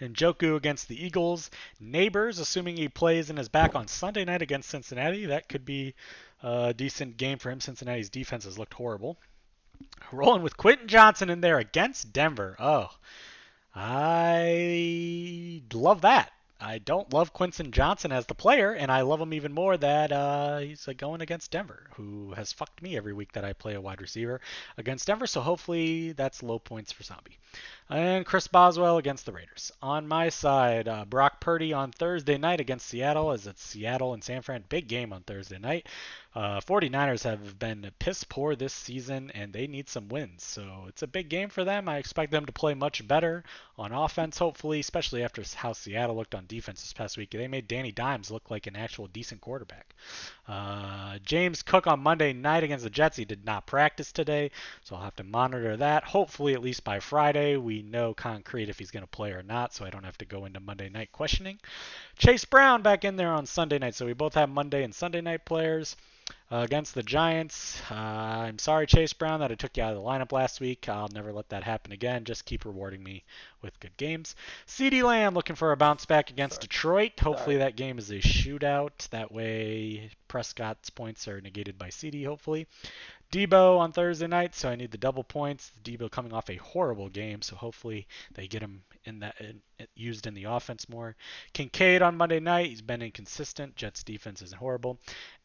Njoku against the Eagles. Neighbors, assuming he plays and is back on Sunday night against Cincinnati. That could be a decent game for him. Cincinnati's defense has looked horrible. Rolling with Quentin Johnson in there against Denver. Oh, I love that. I don't love Quentin Johnson as the player, and I love him even more that he's going against Denver, who has fucked me every week that I play a wide receiver against Denver. So hopefully that's low points for Zombie. And Chris Boswell against the Raiders. On my side, Brock Purdy on Thursday night against Seattle, as it's Seattle and San Fran. Big game on Thursday night. 49ers have been piss poor this season, and they need some wins. So it's a big game for them. I expect them to play much better on offense, hopefully, especially after how Seattle looked on defense this past week. They made Danny Dimes look like an actual decent quarterback. James Cook on Monday night against the Jets. He did not practice today, so I'll have to monitor that. Hopefully, at least by Friday, we know concrete if he's going to play or not, so I don't have to go into Monday night questioning. Chase Brown back in there on Sunday night, so we both have Monday and Sunday night players. Against the Giants, I'm sorry, Chase Brown, that I took you out of the lineup last week. I'll never let that happen again. Just keep rewarding me with good games. CeeDee Lamb looking for a bounce back against Detroit. Hopefully that game is a shootout. That way Prescott's points are negated by CeeDee, hopefully. Debo on Thursday night, so I need the double points. Debo coming off a horrible game, so hopefully they get him used in the offense more. Kincaid on Monday night, he's been inconsistent. Jets defense isn't horrible.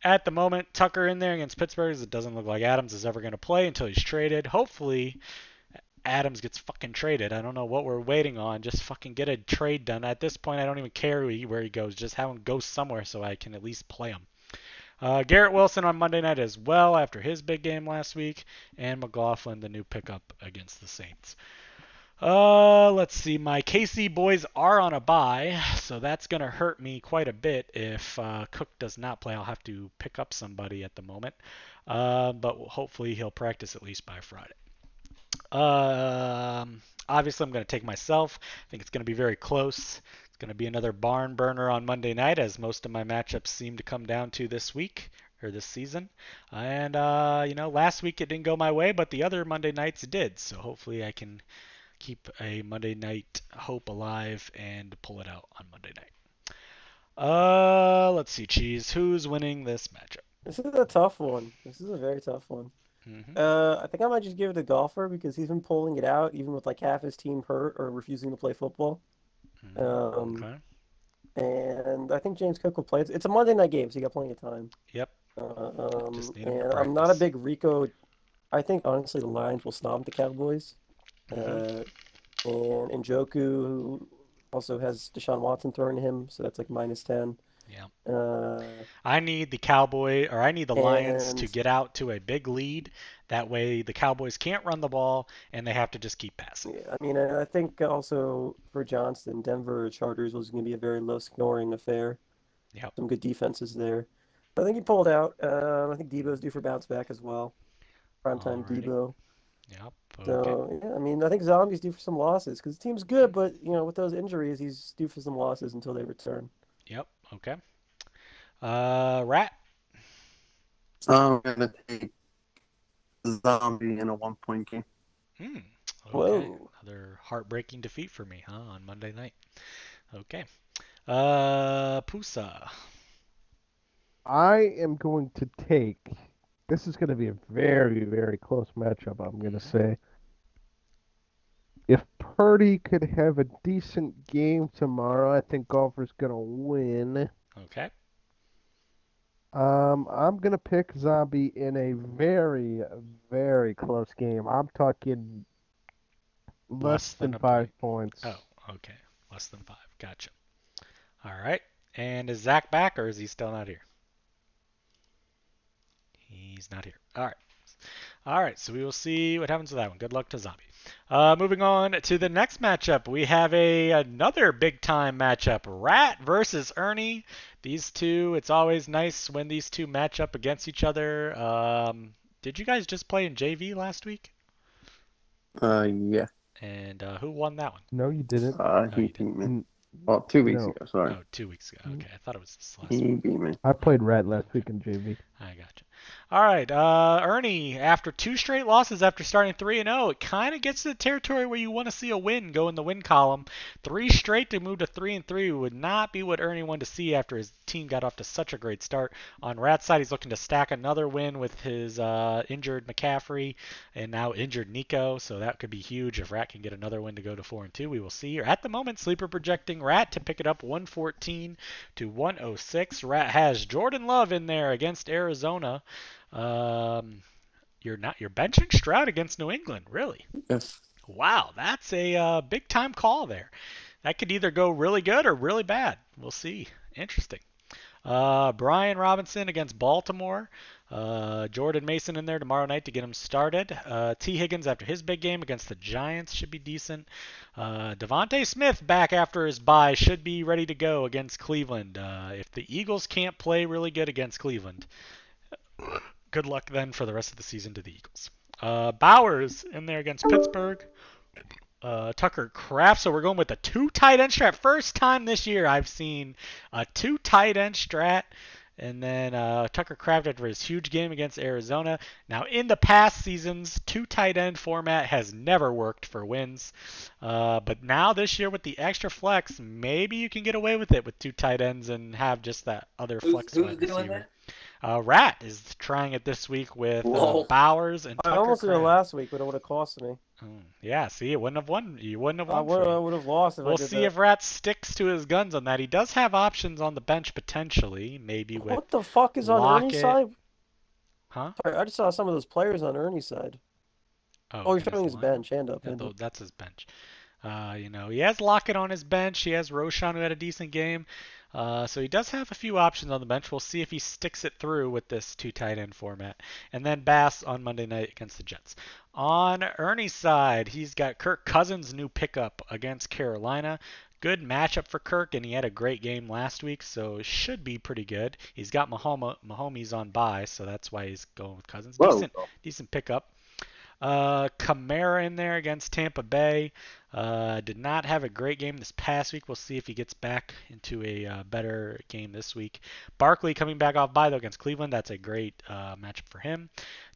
At the moment, Tucker in there against Pittsburgh. It doesn't look like Adams is ever going to play until he's traded. Hopefully Adams gets fucking traded. I don't know what we're waiting on. Just fucking get a trade done. At this point, I don't even care where he goes. Just have him go somewhere so I can at least play him. Garrett Wilson on Monday night as well after his big game last week, and McLaughlin, the new pickup against the Saints. Let's see. My KC boys are on a bye, so that's going to hurt me quite a bit. If Cook does not play, I'll have to pick up somebody at the moment, but hopefully he'll practice at least by Friday. Obviously, I'm going to take myself. I think it's going to be very close. Going to be another barn burner on Monday night, as most of my matchups seem to come down to this week or this season. And last week it didn't go my way, but the other Monday nights did. So hopefully I can keep a Monday night hope alive and pull it out on Monday night. Let's see, Cheese. Who's winning this matchup? This is a tough one. This is a very tough one. Mm-hmm. I think I might just give it to Golfer because he's been pulling it out, even with like half his team hurt or refusing to play football. Okay. And I think James Cook will play. It's a Monday night game, so you got plenty of time. Yep. And I'm not a big Rico. I think honestly the Lions will stomp the Cowboys. And Njoku, who also has Deshaun Watson throwing to him, so that's like -10. Yeah. I need the Lions to get out to a big lead. That way the Cowboys can't run the ball and they have to just keep passing. Yeah, I mean, I think also for Johnston, Denver Chargers was going to be a very low scoring affair. Yeah. Some good defenses there. But I think he pulled out. I think Debo's due for bounce back as well. Primetime Debo. Yep. Okay. So, yeah, I mean, I think Zombie's due for some losses because the team's good, but, with those injuries, he's due for some losses until they return. Yep. Okay. Rat? I'm going to take Zombie in a 1-point game. Okay. Whoa. Another heartbreaking defeat for me, on Monday night. Okay. Pusa. I am going to take. This is going to be a very, very close matchup, I'm going to say. If Purdy could have a decent game tomorrow, I think Golfer's going to win. Okay. I'm going to pick Zombie in a very, very close game. I'm talking less than 5 points. Oh, okay. Less than 5. Gotcha. All right. And is Zach back, or is he still not here? He's not here. All right. All right, so we will see what happens with that one. Good luck to Zombie. Moving on to the next matchup, we have another big-time matchup, Rat versus Ernie. These two, it's always nice when these two match up against each other. Did you guys just play in JV last week? Yeah. And who won that one? No, you didn't. He beat me. Well, 2 weeks ago, sorry. Oh, 2 weeks ago. Okay, I thought it was this last He week. beat me. I played Rat last week in JV. I gotcha. All right, Ernie, after 2 straight losses after starting 3-0, it kind of gets to the territory where you want to see a win go in the win column. 3 straight to move to 3-3 would not be what Ernie wanted to see after his team got off to such a great start. On Rat's side, he's looking to stack another win with his injured McCaffrey and now injured Nico, so that could be huge if Rat can get another win to go to 4-2. We will see. At the moment, Sleeper projecting Rat to pick it up 114 to 106. Rat has Jordan Love in there against Arizona. You're benching Stroud against New England, really? Yes. Wow, that's a big time call there. That could either go really good or really bad. We'll see. Interesting. Brian Robinson against Baltimore. Jordan Mason in there tomorrow night to get him started. T. Higgins after his big game against the Giants should be decent. Devontae Smith back after his bye should be ready to go against Cleveland. If the Eagles can't play really good against Cleveland, good luck then for the rest of the season to the Eagles. Bowers in there against Pittsburgh. Tucker Kraft. So we're going with a 2 tight end strat. First time this year I've seen a 2 tight end strat. And then Tucker Kraft after his huge game against Arizona. Now, in the past seasons, 2 tight end format has never worked for wins. But now this year with the extra flex, maybe you can get away with it with 2 tight ends and have just that other flex wide receiver. Rat is trying it this week with Bowers and Tucker I almost Kraft. did it last week, but it would have cost me. Yeah, see, it wouldn't have won. You wouldn't have won. I would have lost if I did We'll see if Rat sticks to his guns on that. He does have options on the bench potentially, maybe with What the fuck is on Lockett. Ernie's side? Huh? Sorry, I just saw some of those players on Ernie's side. Oh, he's showing his bench. Hand up. That's his bench. He has Lockett on his bench. He has Roschon who had a decent game. So he does have a few options on the bench. We'll see if he sticks it through with this 2 tight end format. And then Bass on Monday night against the Jets. On Ernie's side, he's got Kirk Cousins' new pickup against Carolina. Good matchup for Kirk, and he had a great game last week, so it should be pretty good. He's got Mahomes on bye, so that's why he's going with Cousins. Decent pickup. Kamara in there against Tampa Bay. Did not have a great game this past week. We'll see if he gets back into a better game this week. Barkley coming back off bye though against Cleveland. That's a great matchup for him.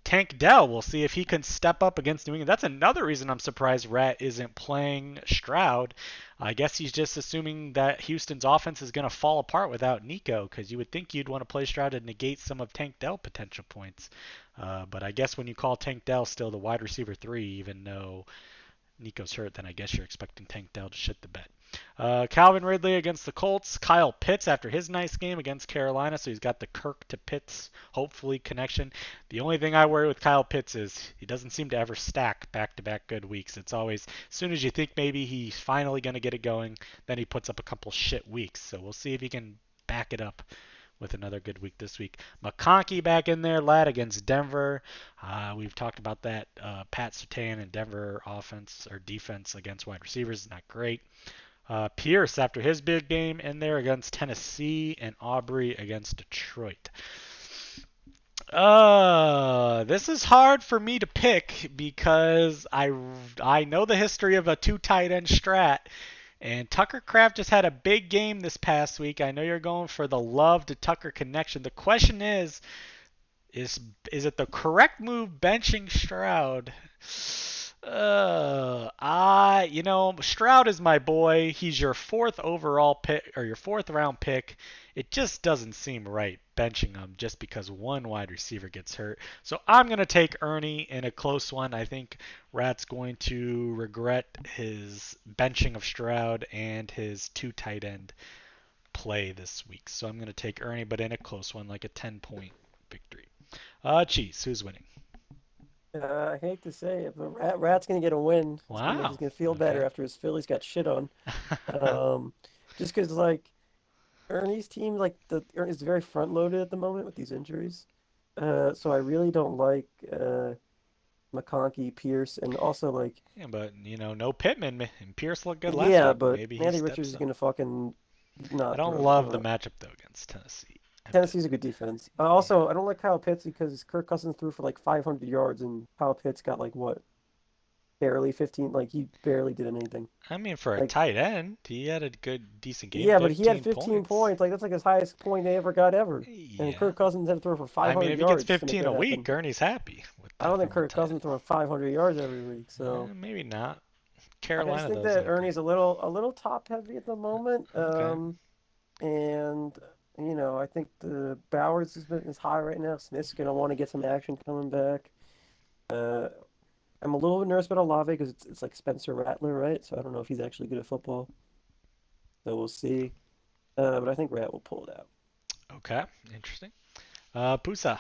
Tank Dell, we'll see if he can step up against New England. That's another reason I'm surprised Rat isn't playing Stroud. I guess he's just assuming that Houston's offense is going to fall apart without Nico, because you would think you'd want to play Stroud to negate some of Tank Dell potential points. But I guess when you call Tank Dell still the wide receiver 3, even though Nico's hurt, then I guess you're expecting Tank Dell to shit the bed. Calvin Ridley against the Colts. Kyle Pitts after his nice game against Carolina, so he's got the Kirk to Pitts, hopefully, connection. The only thing I worry with Kyle Pitts is he doesn't seem to ever stack back-to-back good weeks. It's always, as soon as you think maybe he's finally going to get it going, then he puts up a couple shit weeks. So we'll see if he can back it up with another good week this week. McConkey back in there, lad, against Denver. We've talked about that. Pat Surtain and Denver offense or defense against wide receivers is not great. Pierce after his big game in there against Tennessee, and Aubrey against Detroit. This is hard for me to pick because I know the history of a 2 tight end strat. And Tucker Kraft just had a big game this past week. I know you're going for the Love to Tucker connection. The question is it the correct move benching Stroud? Stroud is my boy. He's your 4th overall pick or your 4th round pick. It just doesn't seem right benching him just because one wide receiver gets hurt. So I'm going to take Ernie in a close one. I think Rat's going to regret his benching of Stroud and his 2 tight end play this week. So I'm going to take Ernie, but in a close one, like a 10-point victory. Cheese, who's winning? I hate to say it, but Rat's going to get a win. Wow. He's going to feel better after his Phillies got shit on. Just because, Ernie's team, is very front-loaded at the moment with these injuries. So I really don't like McConkey, Pierce, and also, Yeah, but, no Pittman, and Pierce looked good last week. Yeah, but maybe Andy Richards is going to fucking not. I don't love the matchup, though, against Tennessee. Tennessee's a good defense. Also, I don't like Kyle Pitts because Kirk Cousins threw for 500 yards and Kyle Pitts got barely 15. Like he barely did anything. I mean, for a Like tight end, he had a decent game. yeah, but he had 15 15 points. points. Like that's like his highest point they ever got ever. And Yeah. Kirk Cousins had to throw for I mean, 500 if he gets yards to make 15 that a happen. week, Ernie's happy with I don't think from a Kirk tight Cousins throwing 500 yards every week. So maybe not. I just Carolina think does that okay. Ernie's a little top heavy at the moment. Okay. And I think the Bowers is high right now. Smith's gonna want to get some action coming back. Uh, I'm a little bit nervous about Olave because it's like Spencer Rattler, right? So I don't know if he's actually good at football. So we'll see. But I think Rat will pull it out. Okay. Interesting. Pusa.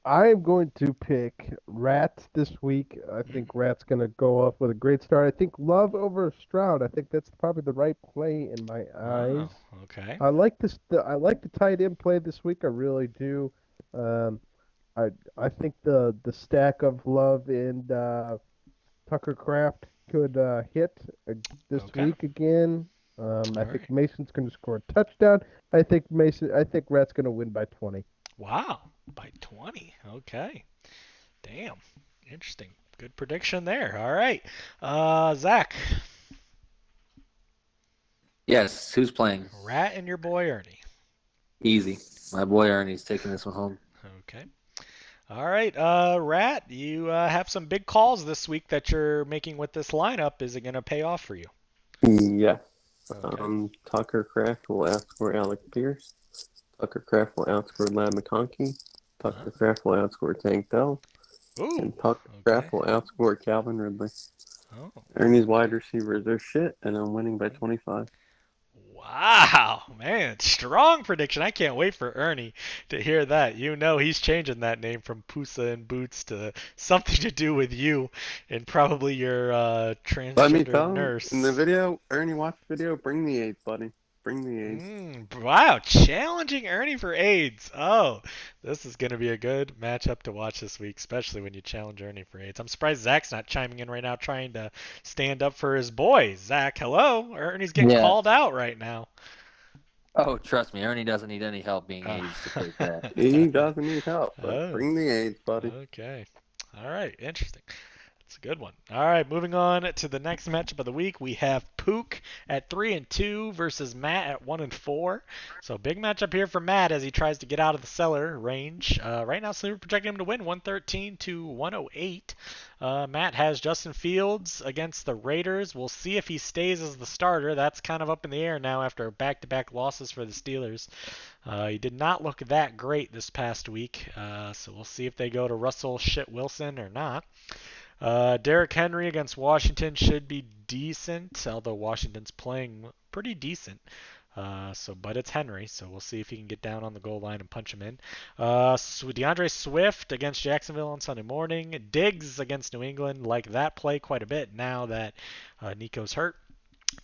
I'm going to pick Rats this week. I think Rat's going to go off with a great start. I think Love over Stroud. I think that's probably the right play in my eyes. Wow. Okay. I like this. I like the tight end play this week. I really do. Um, I think the stack of Love and Tucker Craft could hit this Okay. week again. I All think right. Mason's going to score a touchdown. I think Rat's going to win by 20. Wow. By 20. Okay. Damn. Interesting. Good prediction there. All right. Zach. Yes, who's playing? Rat and your boy Ernie. Easy. My boy Ernie's taking this one home. Okay. All right, Rat, you have some big calls this week that you're making with this lineup. Is it going to pay off for you? Yes. Okay. Tucker Craft will outscore Alec Pierce. Tucker Craft will outscore Lad McConkey. Tucker Craft will outscore Tank Dell. Ooh. And Tucker Craft will outscore Calvin Ridley. Oh. Ernie's wide receivers are shit, and I'm winning by 25. Wow, man, strong prediction. I can't wait for Ernie to hear that. You know he's changing that name from Pusa and Boots to something to do with you and probably your transgender nurse. In the video, Ernie, watch the video. Bring the AIDS, buddy. Bring the AIDS. Wow, challenging Ernie for AIDS. Oh, this is going to be a good matchup to watch this week, especially when you challenge Ernie for AIDS. I'm surprised Zach's not chiming in right now trying to stand up for his boy. Zach, hello. Ernie's getting called out right now. Oh, trust me, Ernie doesn't need any help being AIDS to take that. He doesn't need help, but bring the AIDS, buddy. Okay. All right, interesting. That's a good one. All right, moving on to the next matchup of the week. We have Pook at 3-2 versus Matt at 1-4. So big matchup here for Matt as he tries to get out of the cellar range. Right now, Sleeper projecting him to win 113-108. Matt has Justin Fields against the Raiders. We'll see if he stays as the starter. That's kind of up in the air now after back-to-back losses for the Steelers. He did not look that great this past week, so we'll see if they go to Russell Wilson or not. Derrick Henry against Washington should be decent, although Washington's playing pretty decent. But it's Henry, so we'll see if he can get down on the goal line and punch him in. DeAndre Swift against Jacksonville on Sunday morning. Diggs against New England. Like that play quite a bit now that Nico's hurt.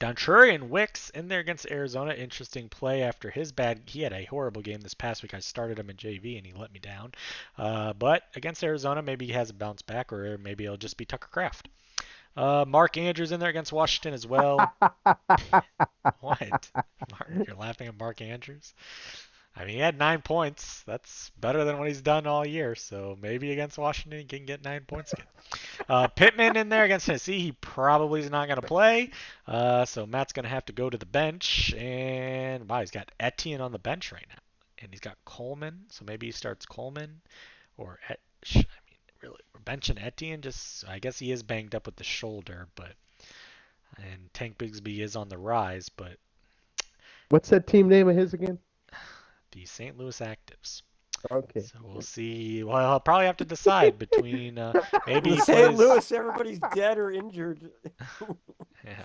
Dontrury Wicks in there against Arizona. Interesting play after he had a horrible game this past week. I started him in JV and he let me down. But against Arizona, maybe he has a bounce back, or maybe it'll just be Tucker Craft. Mark Andrews in there against Washington as well. What? You're laughing at Mark Andrews? I mean, he had 9 points. That's better than what he's done all year. So maybe against Washington, he can get 9 points again. Pittman in there against Tennessee. He probably is not going to play. So Matt's going to have to go to the bench. And wow, he's got Etienne on the bench right now. And he's got Coleman. So maybe he starts Coleman. Or, really, we're benching Etienne. I guess he is banged up with the shoulder. And Tank Bigsby is on the rise. But what's that team name of his again? The St. Louis Actives. Okay. So we'll see. Well, I'll probably have to decide between maybe he St. plays... Louis, everybody's dead or injured. Yeah.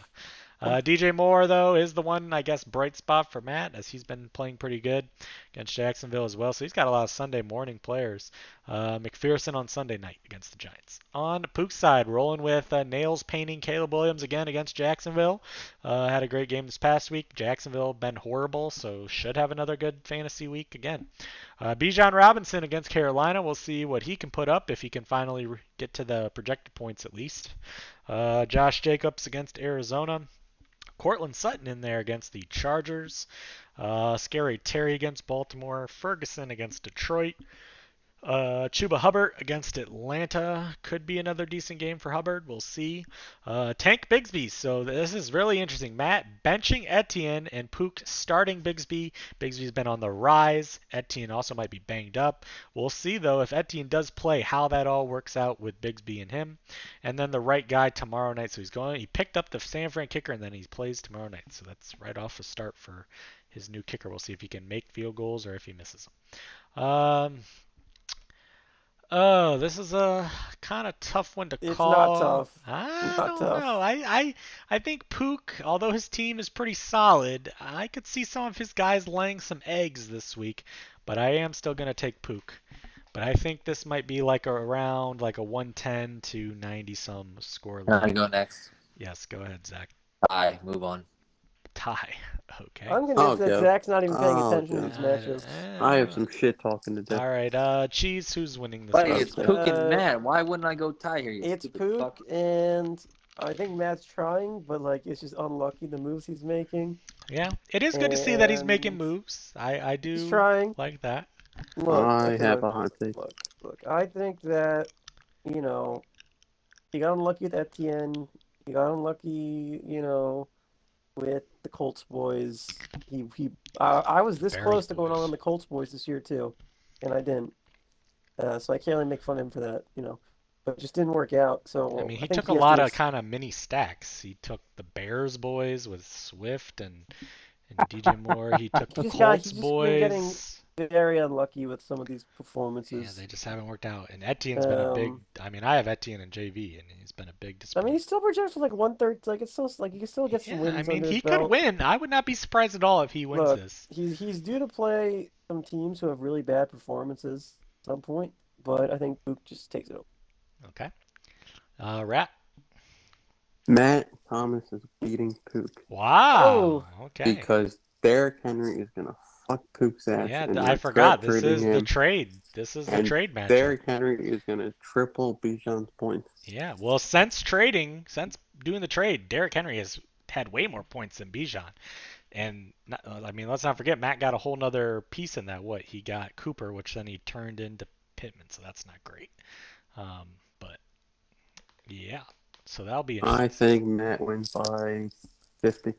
DJ Moore, though, is the one, I guess, bright spot for Matt, as he's been playing pretty good against Jacksonville as well. So he's got a lot of Sunday morning players. McPherson on Sunday night against the Giants. On Pook's side, rolling with nails painting Caleb Williams again against Jacksonville. Had a great game this past week. Jacksonville been horrible, so should have another good fantasy week again. Bijan Robinson against Carolina. We'll see what he can put up if he can finally get to the projected points at least. Josh Jacobs against Arizona. Cortland Sutton in there against the Chargers. Scary Terry against Baltimore. Ferguson against Detroit. Chuba Hubbard against Atlanta could be another decent game for Hubbard. We'll see. Tank Bigsby. So this is really interesting. Matt benching Etienne and Pook starting Bigsby. Bigsby's been on the rise. Etienne also might be banged up. We'll see, though, if Etienne does play, how that all works out with Bigsby and him. And then the right guy tomorrow night. So he picked up the San Fran kicker, and then he plays tomorrow night. So that's right off a start for his new kicker. We'll see if he can make field goals or if he misses them. Oh, this is a kind of tough one to It's call. not tough. I Not don't tough. know. I think Pook, although his team is pretty solid, I could see some of his guys laying some eggs this week, but I am still going to take Pook. But I think this might be around like a 110 to 90 some score Can I line. go next? Yes, go ahead, Zach. Aye, move on. Tie. Okay. I'm convinced that go. Zach's not even paying I'll attention to go. these matchups. I have some shit talking to do. All right, Cheese, who's winning this Buddy, one? it's Pook and Matt. Why wouldn't I go tie here? You It's stupid Pook, fuck? and I think Matt's trying, but it's just unlucky the moves he's making. Yeah, it is good to see that he's making And moves. I do He's trying. like that. Look, I okay, have look, a hot take. look. I think that he got unlucky with Etienne. He got unlucky, with the Colts boys. I was this Very close to going boys. on the Colts boys this year too, and I didn't. So I can't really make fun of him for that, but it just didn't work out. So I mean, he think took a has lot to of kind of mini stacks. He took the Bears boys with Swift and DJ Moore. He took the He's Colts just been getting boys. very unlucky with some of these Yeah, performances. they just haven't worked out. And Etienne's been a big. I mean, I have Etienne in JV, and he's been a big I disappointment. mean, he's still projected for 1/3. It's still you can still get some Yeah, wins I mean, under he his could belt. win. I would not be surprised at all if he wins Look, this. he's due to play some teams who have really bad performances at some point, but I think Book just takes it over. Okay. Rat. Matt Thomas is beating Pook. Wow. Okay. Because Derrick Henry is going to fuck Pook's ass. Yeah, and I forgot. This trading is the him. trade. This is the And trade match. Derrick Henry is going to triple Bijan's points. Yeah, well, since doing the trade, Derrick Henry has had way more points than Bijan. And, I mean, let's not forget, Matt got a whole nother piece in that. He got Cooper, which then he turned into Pittman, so that's not great. But, yeah, so that'll be interesting. I think Matt wins by 50.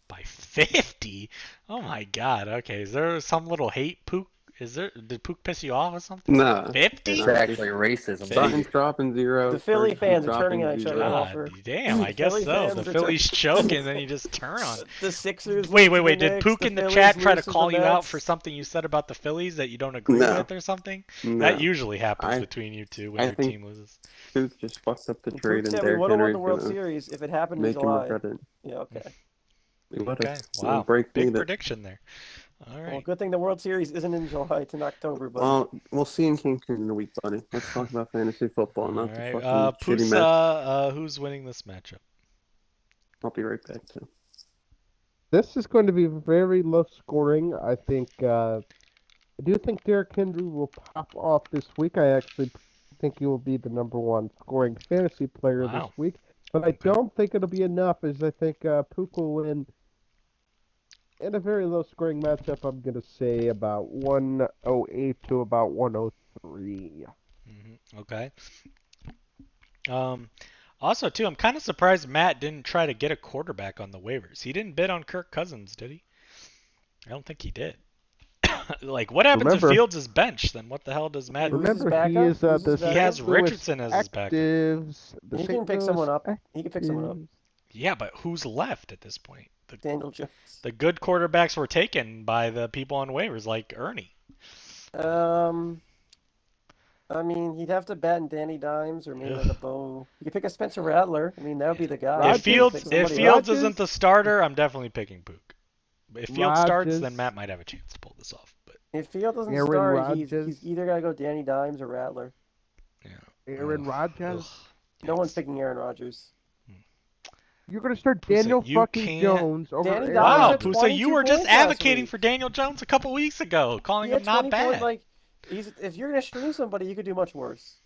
By 50? Oh, my God. Okay, is there some little hate, Pook? Did Pook piss you off or something? Nah. 50? It's actually racism. Sutton's dropping 0. The Philly Ferguson's fans are turning on each other. dropping Offer. Damn, I guess Philly so. fans The are Phillies choke and then you just turn on. The Sixers. Wait. lose to the Did Knicks, Pook the in the Phillies chat try to lose the call you out Mets. for something you said about the Phillies that you don't agree No. with or something? No. That usually happens I- between you two when I your think- team loses. Pook just fucked up the And trade, Pook and said we Derrick would have won Henry's the World going to Series if it happened in make him July. regret it. Yeah, okay. He would've. Okay, He'll wow. break me Big that- prediction there. All Well, right. good thing the World Series isn't in July, it's in October, but Well, we'll see in Kingston in a week, buddy. Let's talk about fantasy football, All not the right. fucking shitty match. Pusa, who's winning this matchup? I'll be right back, too. This is going to be very low scoring. I do think Derrick Henry will pop off this week. I actually think he will be the #1 scoring fantasy player Wow. this week. But I don't think it'll be enough, as I think Pook will win in a very low scoring matchup. I'm going to say about 108 to about 103. Okay. Also, too, I'm kind of surprised Matt didn't try to get a quarterback on the waivers. He didn't bid on Kirk Cousins, did he? I don't think he did. What happens Remember- if Fields is benched? Then what the hell does Matt? Who's his Remember, he backup? is Who's the his He backup? has St. Louis Richardson as his backup. Actives. The he St. can pick Louis someone up. He can pick someone up. Actives. Yeah, but who's left at this point? Daniel Jones. The good quarterbacks were taken by the people on waivers, like Ernie. I mean, he'd have to bat in Danny Dimes or maybe like a Bo. You could pick a Spencer Rattler. I mean, that would be the guy. Rodgers- If Fields Pick somebody Fields else. isn't the starter, I'm definitely picking Pook. If Fields starts, Rodgers- then Matt might have a chance to pull this off. But If Field doesn't Aaron start, he's Rodgers. either got to go Danny Dimes or Rattler. Aaron Rodgers. No one's picking Aaron Rodgers. You're going to start Pusa, Daniel you fucking can't- Jones over Danny Aaron Dimes Wow, had Rodgers. Pusa, you 22 were just points last advocating week. for Daniel Jones a couple weeks ago, calling He him had not 20 bad. points. If you're gonna stream somebody, you could do much worse.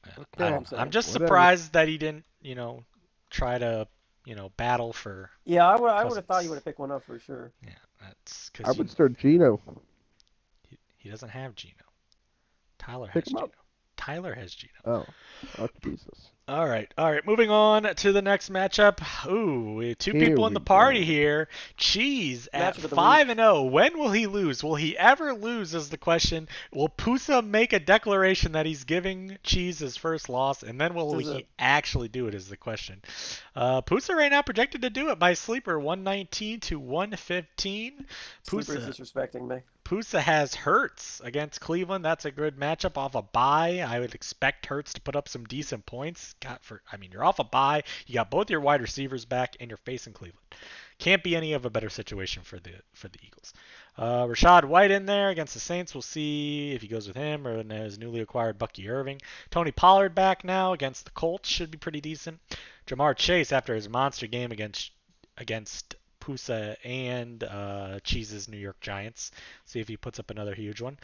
Okay. I'm just Whatever. surprised that he didn't, try to, battle for. Yeah, I would have Cousins. thought you would have picked one up for sure. Yeah, that's I because would start Gino. he doesn't have Geno. Tyler Pick has him Geno. up. Tyler has Geno. Oh, Jesus. All right. Moving on to the next matchup. Ooh, two Here people in we the party go. here. Cheese at Matchup of the 5-0. When will he lose? Will he ever lose? Is the question. Will Pusa make a declaration that he's giving Cheese his first loss, and then will he actually do it? Is the question. Pusa right now projected to do it by sleeper 119 to 115. Sleeper's disrespecting me. Pusa has Hurts against Cleveland. That's a good matchup off a bye. I would expect Hurts to put up some decent points. You're off a bye. You got both your wide receivers back, and you're facing Cleveland. Can't be any of a better situation for the Eagles. Rachaad White in there against the Saints. We'll see if he goes with him or his newly acquired Bucky Irving. Tony Pollard back now against the Colts should be pretty decent. Ja'Marr Chase after his monster game against Pusa and Cheese's New York Giants. See if he puts up another huge one.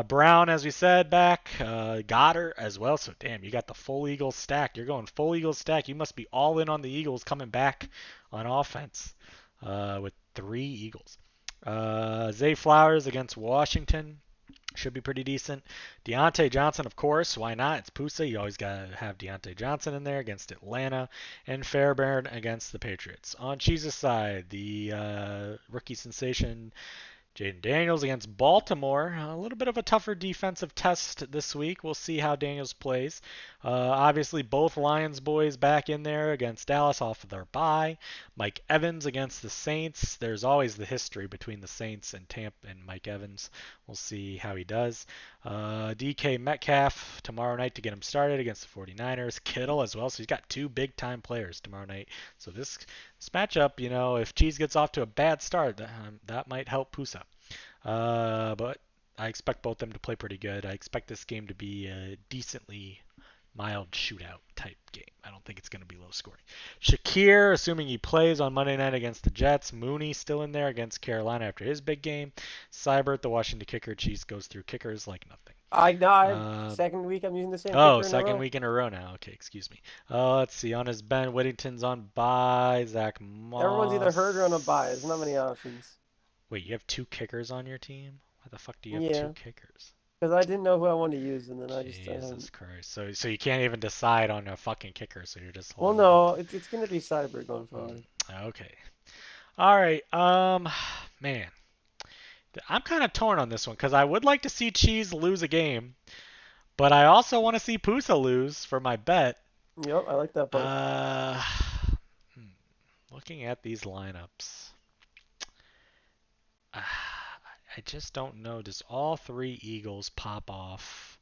Brown, as we said, back. Goddard as well. So, damn, you got the full Eagles stack. You're going full Eagles stack. You must be all in on the Eagles coming back on offense with 3 Eagles. Zay Flowers against Washington. Should be pretty decent. Deontay Johnson, of course. Why not? It's Pusa. You always got to have Deontay Johnson in there against Atlanta. And Fairbairn against the Patriots. On Cheese's side, the rookie sensation Jaden Daniels against Baltimore. A little bit of a tougher defensive test this week. We'll see how Daniels plays. Obviously, both Lions boys back in there against Dallas off of their bye. Mike Evans against the Saints. There's always the history between the Saints and Tampa and Mike Evans. We'll see how he does. DK Metcalf tomorrow night to get him started against the 49ers. Kittle as well. So he's got 2 big-time players tomorrow night. So this matchup, if Cheese gets off to a bad start, that might help Pusa. But I expect both them to play pretty good. I expect this game to be a decently mild shootout type game. I don't think it's going to be low scoring. Shakir, assuming he plays on Monday night against the Jets. Mooney still in there against Carolina after his big game. Seibert, the Washington kicker. Cheese goes through kickers like nothing. I know. Second week I'm using the same kicker. Second week in a row now. Okay, excuse me. Let's see. On his bench, Whittington's on bye. Zach Moss. Everyone's either hurt or on a bye. There's not many options. Wait, you have 2 kickers on your team? Why the fuck do you have 2 kickers? Because I didn't know who I wanted to use, and then Jesus Christ. So you can't even decide on a fucking kicker, so you're just... Well, no, it's going to be Seibert going forward. Okay. All right. Man. I'm kind of torn on this one, because I would like to see Cheese lose a game, but I also want to see Pusa lose for my bet. Yep, I like that part. Looking at these lineups... I just don't know. Does all 3 Eagles pop off?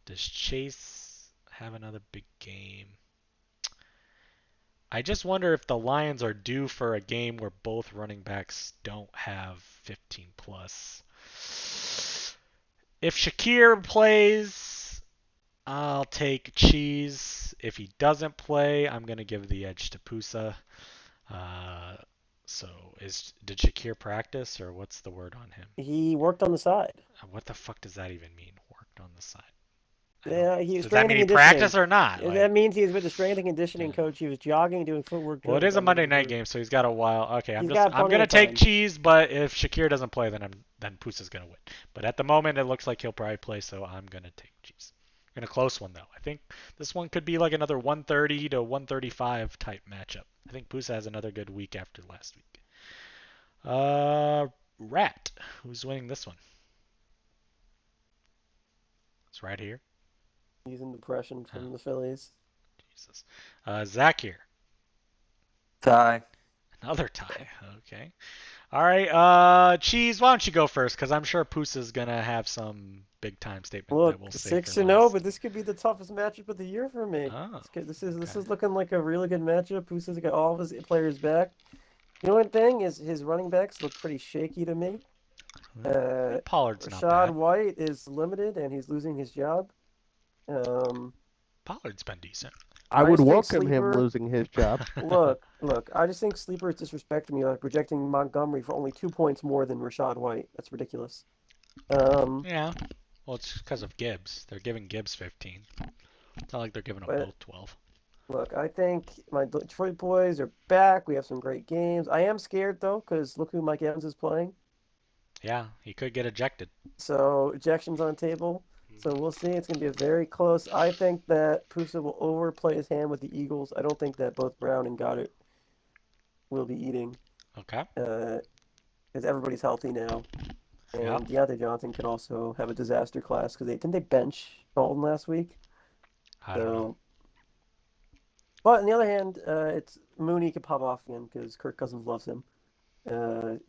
Does Chase have another big game? I just wonder if the Lions are due for a game where both running backs don't have 15 plus. If Shakir plays, I'll take Cheese. If he doesn't play, I'm going to give the edge to Pusa. So did Shakir practice, or what's the word on him? He worked on the side. What the fuck does that even mean? Worked on the side. Yeah, does that mean he practiced or not? That means he was with the strength and conditioning coach. He was jogging, doing footwork. Well, it is a Monday night game, so he's got a while. Okay, I'm gonna take Cheese, but if Shakir doesn't play, then Pusa's gonna win. But at the moment, it looks like he'll probably play, so I'm gonna take Cheese. In a close one though, I think this one could be like another 130 to 135 type matchup. I think Pusa has another good week after last week. Rat, who's winning this one? It's right here. He's in depression from the Phillies. Jesus. Zach here. Tie. Another tie. Okay. All right. Cheese, why don't you go first? Because I'm sure Pusa's gonna have some big time statement. Look, that we'll 6-0, but this could be the toughest matchup of the year for me. Oh, this is looking like a really good matchup. Pusa's got all of his players back. The only thing is his running backs look pretty shaky to me. Pollard's not bad. Rachaad White is limited, and he's losing his job. Pollard's been decent. I would welcome him losing his job. Look. I just think Sleeper is disrespecting me by projecting Montgomery for only 2 points more than Rachaad White. That's ridiculous. Yeah. Well, it's because of Gibbs. They're giving Gibbs 15. It's not like they're giving them both 12. Look, I think my Detroit boys are back. We have some great games. I am scared, though, because look who Mike Evans is playing. Yeah, he could get ejected. So, ejection's on the table. So we'll see. It's going to be a very close. I think that Pusa will overplay his hand with the Eagles. I don't think that both Brown and Goddard will be eating. Okay. Because everybody's healthy now. And Yeah. Deontay Johnson could also have a disaster class because didn't they bench Dalton last week? I don't know. But on the other hand, it's Mooney could pop off again because Kirk Cousins loves him.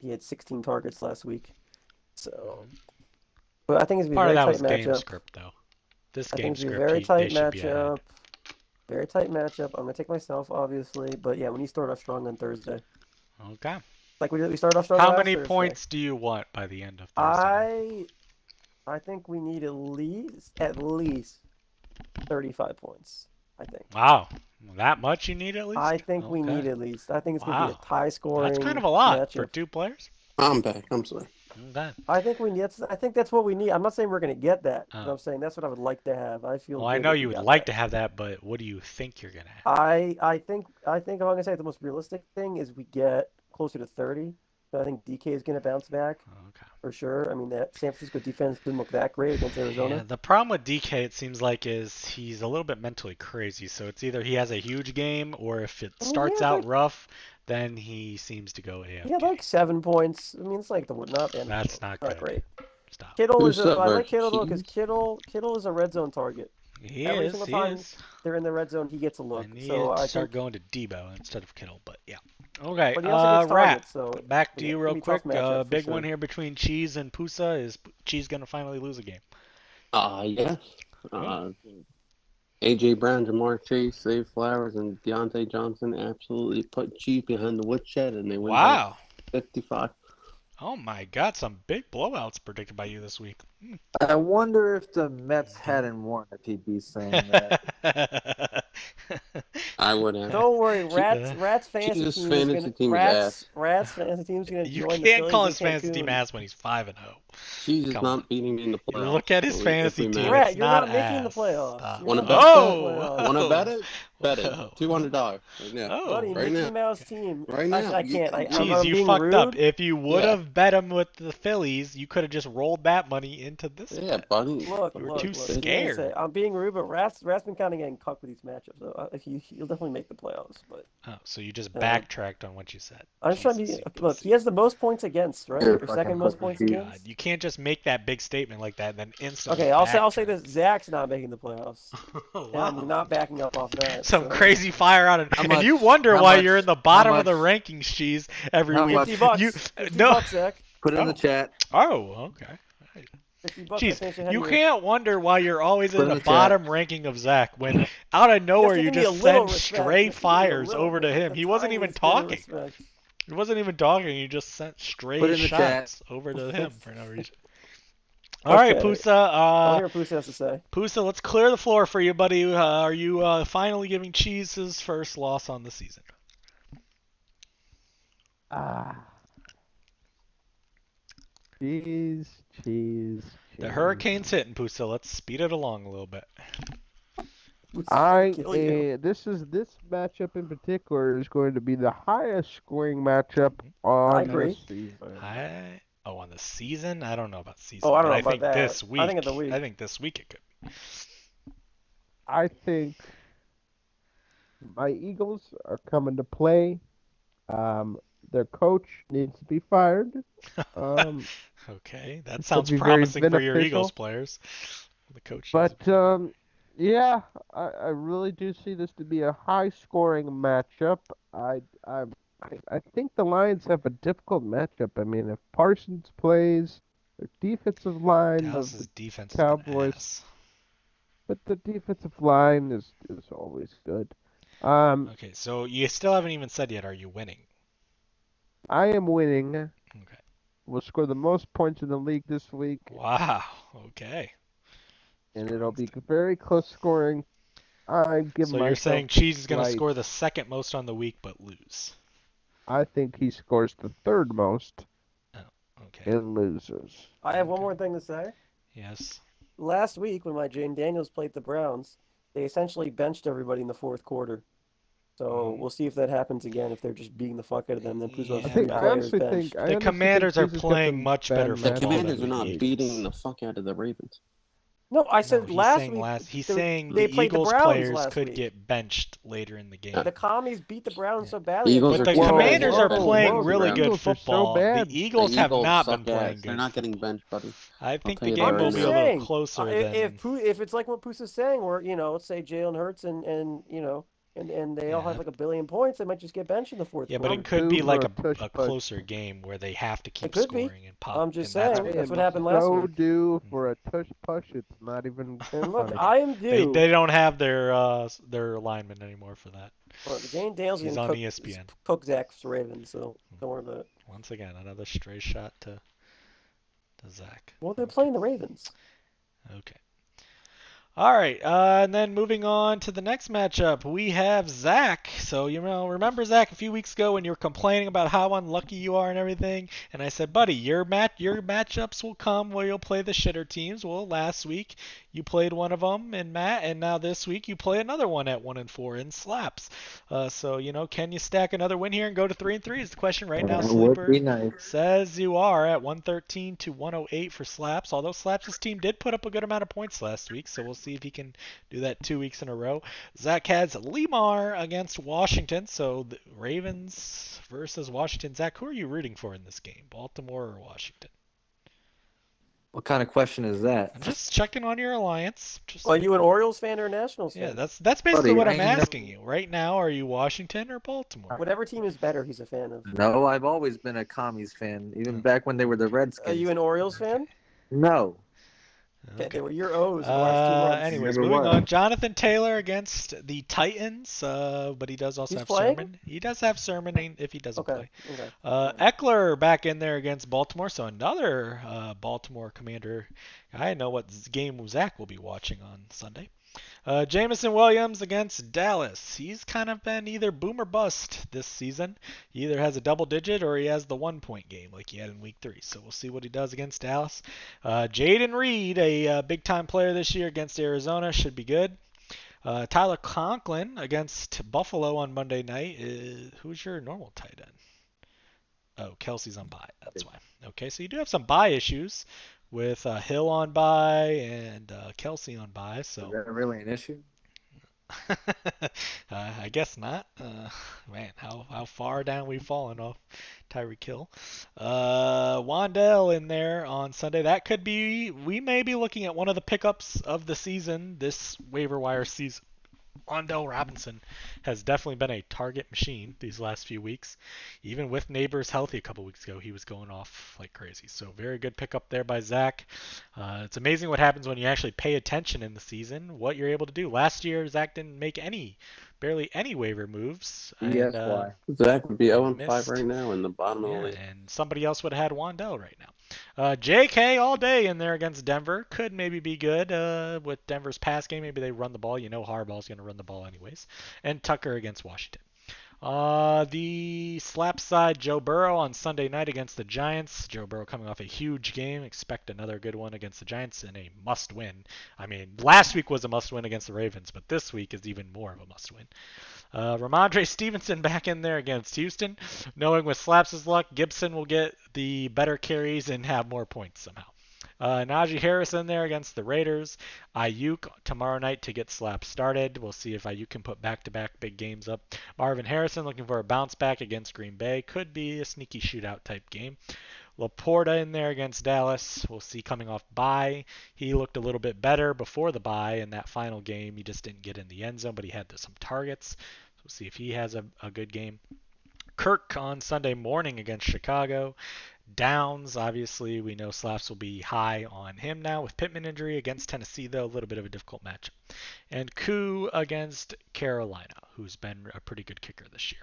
He had 16 targets last week. So, but I think it's going to be a very tight matchup. Part of that was game script, though. This I game think it's script, a very tight matchup. Very tight matchup. I'm going to take myself, obviously. But yeah, when you start off strong on Thursday. Okay. Like we started off strong How last many Thursday. points do you want by the end of Thursday? I think we need at least 35 points. I think. Wow. That much you need at least? I think we need at least. I think it's going to be a tie scoring. That's kind of a lot matchup. for 2 players. I'm back. I'm sorry. Okay. I think that's what we need. I'm not saying we're going to get that. But I'm saying that's what I would like to have. I feel. Well, I know you would like to have that, but what do you think you're going to have? I think I'm going to say the most realistic thing is we get closer to 30. So I think DK is going to bounce back. Okay. For sure. I mean, that San Francisco defense didn't look that great against Arizona. Yeah, the problem with DK, it seems like, is he's a little bit mentally crazy. So it's either he has a huge game, or if it starts out rough, then he seems to go AFK. He had like 7 points. I mean, it's like That's not good. Great. Stop. Kittle is. I like Kittle though because Kittle is a red zone target. Every single time they're in the red zone, he gets a look. So I start going to Debo instead of Kittle, but yeah. Okay, but he also gets targets, so back to you real quick. Big one here between Cheese and Pusa. Is Cheese going to finally lose a game? Yes. A.J. Brown, Jamar Chase, Zay Flowers, and Deontay Johnson absolutely put Cheese behind the woodshed, and they win by 55. Oh my God, some big blowouts predicted by you this week. I wonder if the Mets hadn't won if he'd be saying that. I would have. Don't worry, Rats fantasy team Rats fantasy team's gonna You join can't call his fantasy team ass when he's 5-0. Cheese is not beating me in the playoffs. You look at his fantasy team. Rat, you're not making the playoffs. Want to bet it? Bet it. $200 right now. Buddy, right Mickey now. Mouse team. Right now. I can't. Jeez, you fucked up. If you would have bet him with the Phillies, you could have just rolled that money into this. Yeah, buddy. Look, you were too scared. I'm being rude, but Rat's been kind of getting cucked with these matchups. So he'll definitely make the playoffs. But so you just backtracked on what you said. I'm just trying to look. He has the most points against, right? Or second most points against. You can't just make that big statement like that and then instantly. Okay, I'll say this: Zach's not making the playoffs. Wow. And I'm not backing up off that. Some crazy fire out of, and you wonder why you're in the bottom of the rankings, Cheese, every week. $50, Zach. Put it in the chat. Oh, okay. Jeez, you can't wonder why you're always in the bottom ranking of Zach when out of nowhere you just send stray fires over to him. He wasn't even talking. He wasn't even talking. You just sent stray shots over to him for no reason. All right, Pusa. I'll hear what Pusa has to say. Pusa, let's clear the floor for you, buddy. Are you finally giving Cheese his first loss on the season? Cheese. The hurricane's hitting, Pusa. Let's speed it along a little bit. This matchup in particular is going to be the highest scoring matchup on the season. On the season? I don't know about season. I don't know about that. This week. I think of the week. I think this week it could be. I think my Eagles are coming to play. Their coach needs to be fired. Okay, that sounds promising for your Eagles players. The coach. But yeah, I really do see this to be a high-scoring matchup. I think the Lions have a difficult matchup. I mean, if Parsons plays, their defensive line of the Cowboys, but the defensive line is always good. Okay, so you still haven't even said yet, are you winning? I am winning. Okay. We'll score the most points in the league this week. Wow. Okay. And it'll be very close scoring. So you're saying Cheese is going to score the second most on the week but lose? I think he scores the third most. Oh, okay. And loses. I have one more thing to say. Yes. Last week when my Jane Daniels played the Browns, they essentially benched everybody in the fourth quarter. So we'll see if that happens again. If they're just beating the fuck out of them, then the Commanders are playing much better football. The Commanders are not beating the fuck out of the Ravens. No, I said he's last saying week. he's saying They the played the Eagles Browns players last could week. get benched later in the game. The Commies beat the Browns Yeah. so badly. Eagles But are the too bad Commanders to are get benched playing against the really Browns. good Eagles are so football. bad. The Eagles have Eagles not been suck playing ass. good They're not getting football. benched, buddy. I I'll think tell the you that game I'm right will just be a now. little saying, closer than. if it's like what Poos is saying, where let's say Jalen Hurts and they all have Yeah, like 1 billion points, they might just get benched in the fourth yeah, but quarter. it could Due be for like a tush a push. closer game where they have to It keep could be. scoring and pop, I'm just and that's saying what that's I what am happened last so week. due for a tush push. It's not even And look, funny. I am they due. don't have their lineman anymore for that. Look, Jane Daniels He's didn't on ESPN. cook Zach's Ravens, so don't worry about it. Once again, another stray shot to Zach. Well, they're Okay. playing the Ravens. Okay. All right, and then moving on to the next matchup, we have Zach. So, remember Zach a few weeks ago when you were complaining about how unlucky you are and everything? And I said, buddy, your matchups will come where you'll play the shitter teams. Well, last week you played one of them in Matt, and now this week you play another one at 1-4 in Slaps. So, can you stack another win here and go to 3-3 is the question right now. That would Sleeper be nice. says you are at 113 to 108 for Slaps, although Slaps' team did put up a good amount of points last week, so we'll see if he can do that 2 weeks in a row. Zach has Lemar against Washington, so the Ravens versus Washington. Zach, who are you rooting for in this game, Baltimore or Washington? What kind of question is that? I'm just checking on your alliance. Are you an Orioles fan or a Nationals fan? Yeah, that's basically Buddy, what I I'm know- asking you. Right now, are you Washington or Baltimore? Whatever team is better, he's a fan of. No, I've always been a Commies fan, even back when they were the Redskins. Are you an Orioles fan? No. Okay, they were your O's the last 2 months. Anyways, Never moving was. on. Jonathan Taylor against the Titans, but he does also He's have playing? Sermon. He does have Sermon if he doesn't play. Okay. Eckler back in there against Baltimore, so another Baltimore Commander. I know what game Zach will be watching on Sunday. Jameson Williams against Dallas. He's kind of been either boom or bust this season. He either has a double digit or he has the 1-point game like he had in week 3. So we'll see what he does against Dallas. Jaden Reed, a big-time player this year against Arizona, should be good. Tyler Conklin against Buffalo on Monday night. Who's your normal tight end? Oh, Kelsey's on bye. That's why. Okay, so you do have some bye issues with Hill on bye and Kelsey on bye. So Is that really an issue? I guess not. Man, how far down we've fallen off Tyreek Hill. Wandell in there on Sunday. That could be. We may be looking at one of the pickups of the season this waiver wire season. Wandell Robinson has definitely been a target machine these last few weeks. Even with Neighbors healthy a couple weeks ago, he was going off like crazy. So very good pickup there by Zach. It's amazing what happens when you actually pay attention in the season, what you're able to do. Last year, Zach didn't make barely any waiver moves. Yes, And, why? Zach would be 0-5 missed. right now in the bottom of the league. And somebody else would have had Wandell right now. JK all day in there against Denver. Could maybe be good with Denver's pass game. Maybe they run the ball. Harbaugh's going to run the ball anyways. And Tucker against Washington. The slap side, Joe Burrow on Sunday night against the Giants. Joe Burrow coming off a huge game. Expect another good one against the Giants and a must-win. I mean, last week was a must-win against the Ravens, but this week is even more of a must-win. Ramondre Stevenson back in there against Houston. Knowing with Slaps' luck, Gibson will get the better carries and have more points somehow. Najee Harris in there against the Raiders. Ayuk tomorrow night to get Slap started. We'll see if Ayuk can put back-to-back big games up. Marvin Harrison looking for a bounce back against Green Bay. Could be a sneaky shootout type game. Laporta in there against Dallas. We'll see coming off bye. He looked a little bit better before the bye in that final game. He just didn't get in the end zone, but he had some targets. We'll see if he has a good game. Kirk on Sunday morning against Chicago. Downs, obviously, we know Slaps will be high on him now with Pittman injury. Against Tennessee, though, a little bit of a difficult matchup. And Koo against Carolina, who's been a pretty good kicker this year.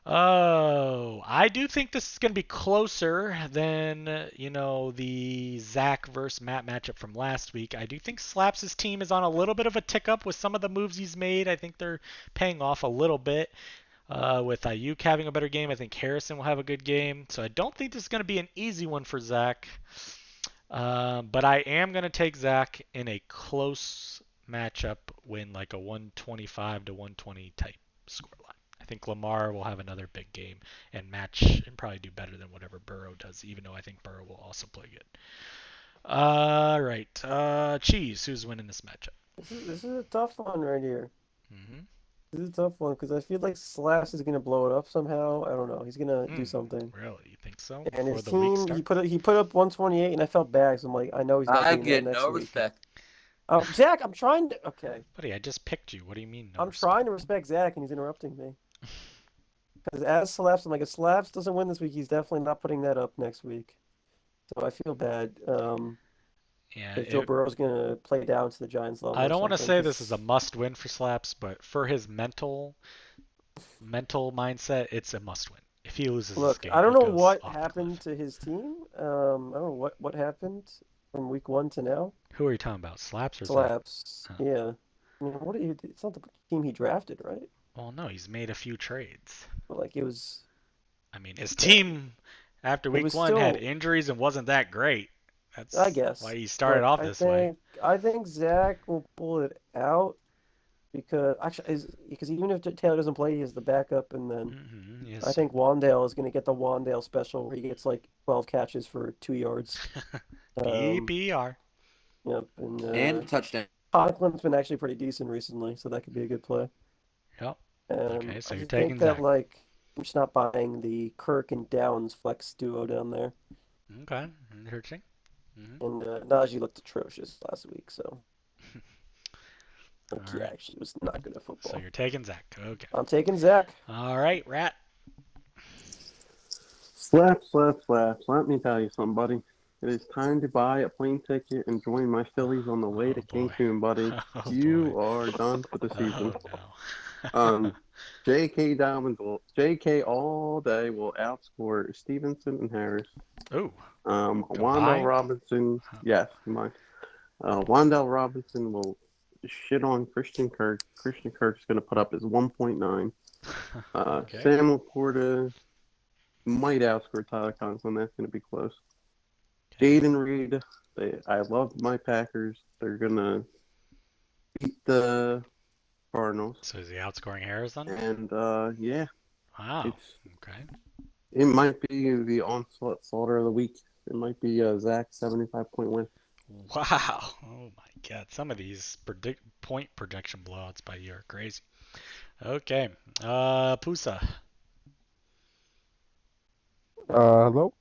Oh, I do think this is going to be closer than, the Zach versus Matt matchup from last week. I do think Slaps' team is on a little bit of a tick up with some of the moves he's made. I think they're paying off a little bit. With Ayuk having a better game, I think Harrison will have a good game. So I don't think this is going to be an easy one for Zach. But I am going to take Zach in a close matchup win, like a 125 to 120 type scoreline. I think Lamar will have another big game and match and probably do better than whatever Burrow does, even though I think Burrow will also play good. Right. Cheese. Who's winning this matchup? This is a tough one right here. Mm-hmm. This is a tough one because I feel like Slaps is gonna blow it up somehow. I don't know. He's gonna do something. Really? You think so? And Before his the week team, starts? he put up 128, and I felt bad. So I'm like, I know he's not I doing that get next no week. respect. Zach, I'm trying to. Okay. Buddy, I just picked you. What do you mean? No I'm respect? trying to respect Zach, and he's interrupting me. Because as Slaps, I'm like, if Slaps doesn't win this week, he's definitely not putting that up next week. So I feel bad. Yeah. If Joe Burrow's gonna play down to the Giants level. I don't want to say 'cause... this is a must-win for Slaps, but for his mental mindset, it's a must-win. If he loses this game, I don't know what off happened to his team. I don't know what happened from week 1 to now. Who are you talking about? Slaps or Slaps? Zach? Yeah. I mean, it's not the team he drafted, right? Well, no, he's made a few trades. But like it was. I mean, his team after week 1 had injuries and wasn't that great. That's I guess why he started off this way. I think Zach will pull it out because even if Taylor doesn't play, he has the backup, and then Yes. I think Wandale is going to get the Wandale special where he gets like 12 catches for 2 yards. PPR. Yep, and touchdown. Conklin's been actually pretty decent recently, so that could be a good play. Yep. Okay, so you're taking that Zach. like I'm just not buying the Kirk and Downs flex duo down there. Okay, interesting. And Najee looked atrocious last week, so he actually was not good at football. So you're taking Zach. Okay. I'm taking Zach. All right, Rat. Slaps. Let me tell you something, buddy. It is time to buy a plane ticket and join my Phillies on the way to Cancun, buddy. You are done for the season. No. JK all day will outscore Stevenson and Harris. Ooh. Wan'Dale Robinson, yes, mine. Wan'Dale Robinson will shit on Christian Kirk. Christian Kirk's going to put up his 1.9. Okay. Sam Laporta might outscore Tyler Conklin. That's going to be close. Jaden Reed, I love my Packers. They're going to beat the Cardinals. So is he outscoring Harris then? And, yeah. Wow. Okay. It might be the onslaught slaughter of the week. It might be Zach's 75-point win. Wow. Oh my God. Some of these point projection blowouts by you are crazy. Okay. Pusa. Hello?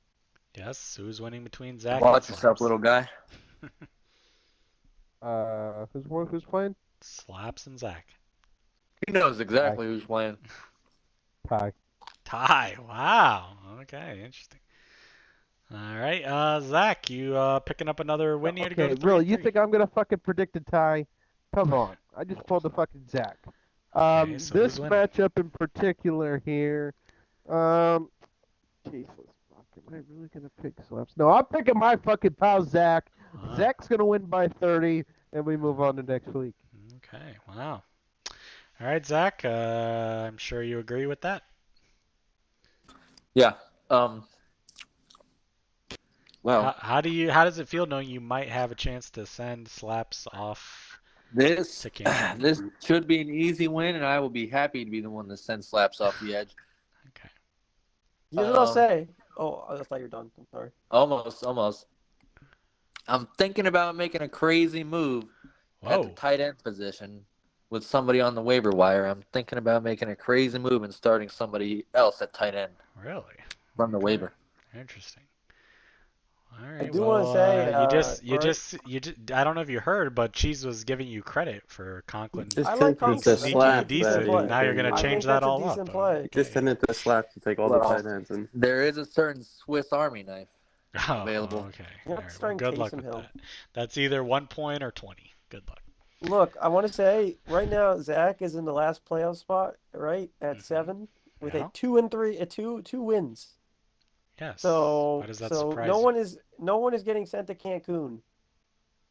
Yes. Who's winning between Zach Watch and yourself, Slaps? little guy. Who's playing? Slaps and Zach. He knows exactly who's playing. Ty. Wow. Okay. Interesting. All right. Zach, you picking up another win here to go to 3-3? Really? You think I'm gonna fucking predict a tie? Come on. I just pulled the fucking Zach. Okay, so this who's winning? matchup in particular here. Jesus. Am I really gonna pick Slaps? No, I'm picking my fucking pal Zach. Zach's gonna win by 30, and we move on to next week. Okay. Wow. All right, Zach. I'm sure you agree with that. Yeah. Well, how does it feel knowing you might have a chance to send Slaps off this to Cancun? this should be an easy win, and I will be happy to be the one that sends Slaps off the edge. Okay. Here's what I'll say. Oh, I thought you were done. I'm sorry. Almost. I'm thinking about making a crazy move at the tight end position with somebody on the waiver wire. I'm thinking about making a crazy move and starting somebody else at tight end. Really? From the waiver. Interesting. All right. I do want to say you just I don't know if you heard, but Cheese was giving you credit for Conklin. I like Conklin. Decent. Now you're gonna change that all up. Just send it to Slaps to take all the tight ends. And there is a certain Swiss Army knife available. Okay. Right, good luck with that. That's either 1 point or 20. Good luck. Look, I want to say right now Zach is in the last playoff spot, right at 7 with a 2 wins. Yes. So, why does that surprise no one is getting sent to Cancun,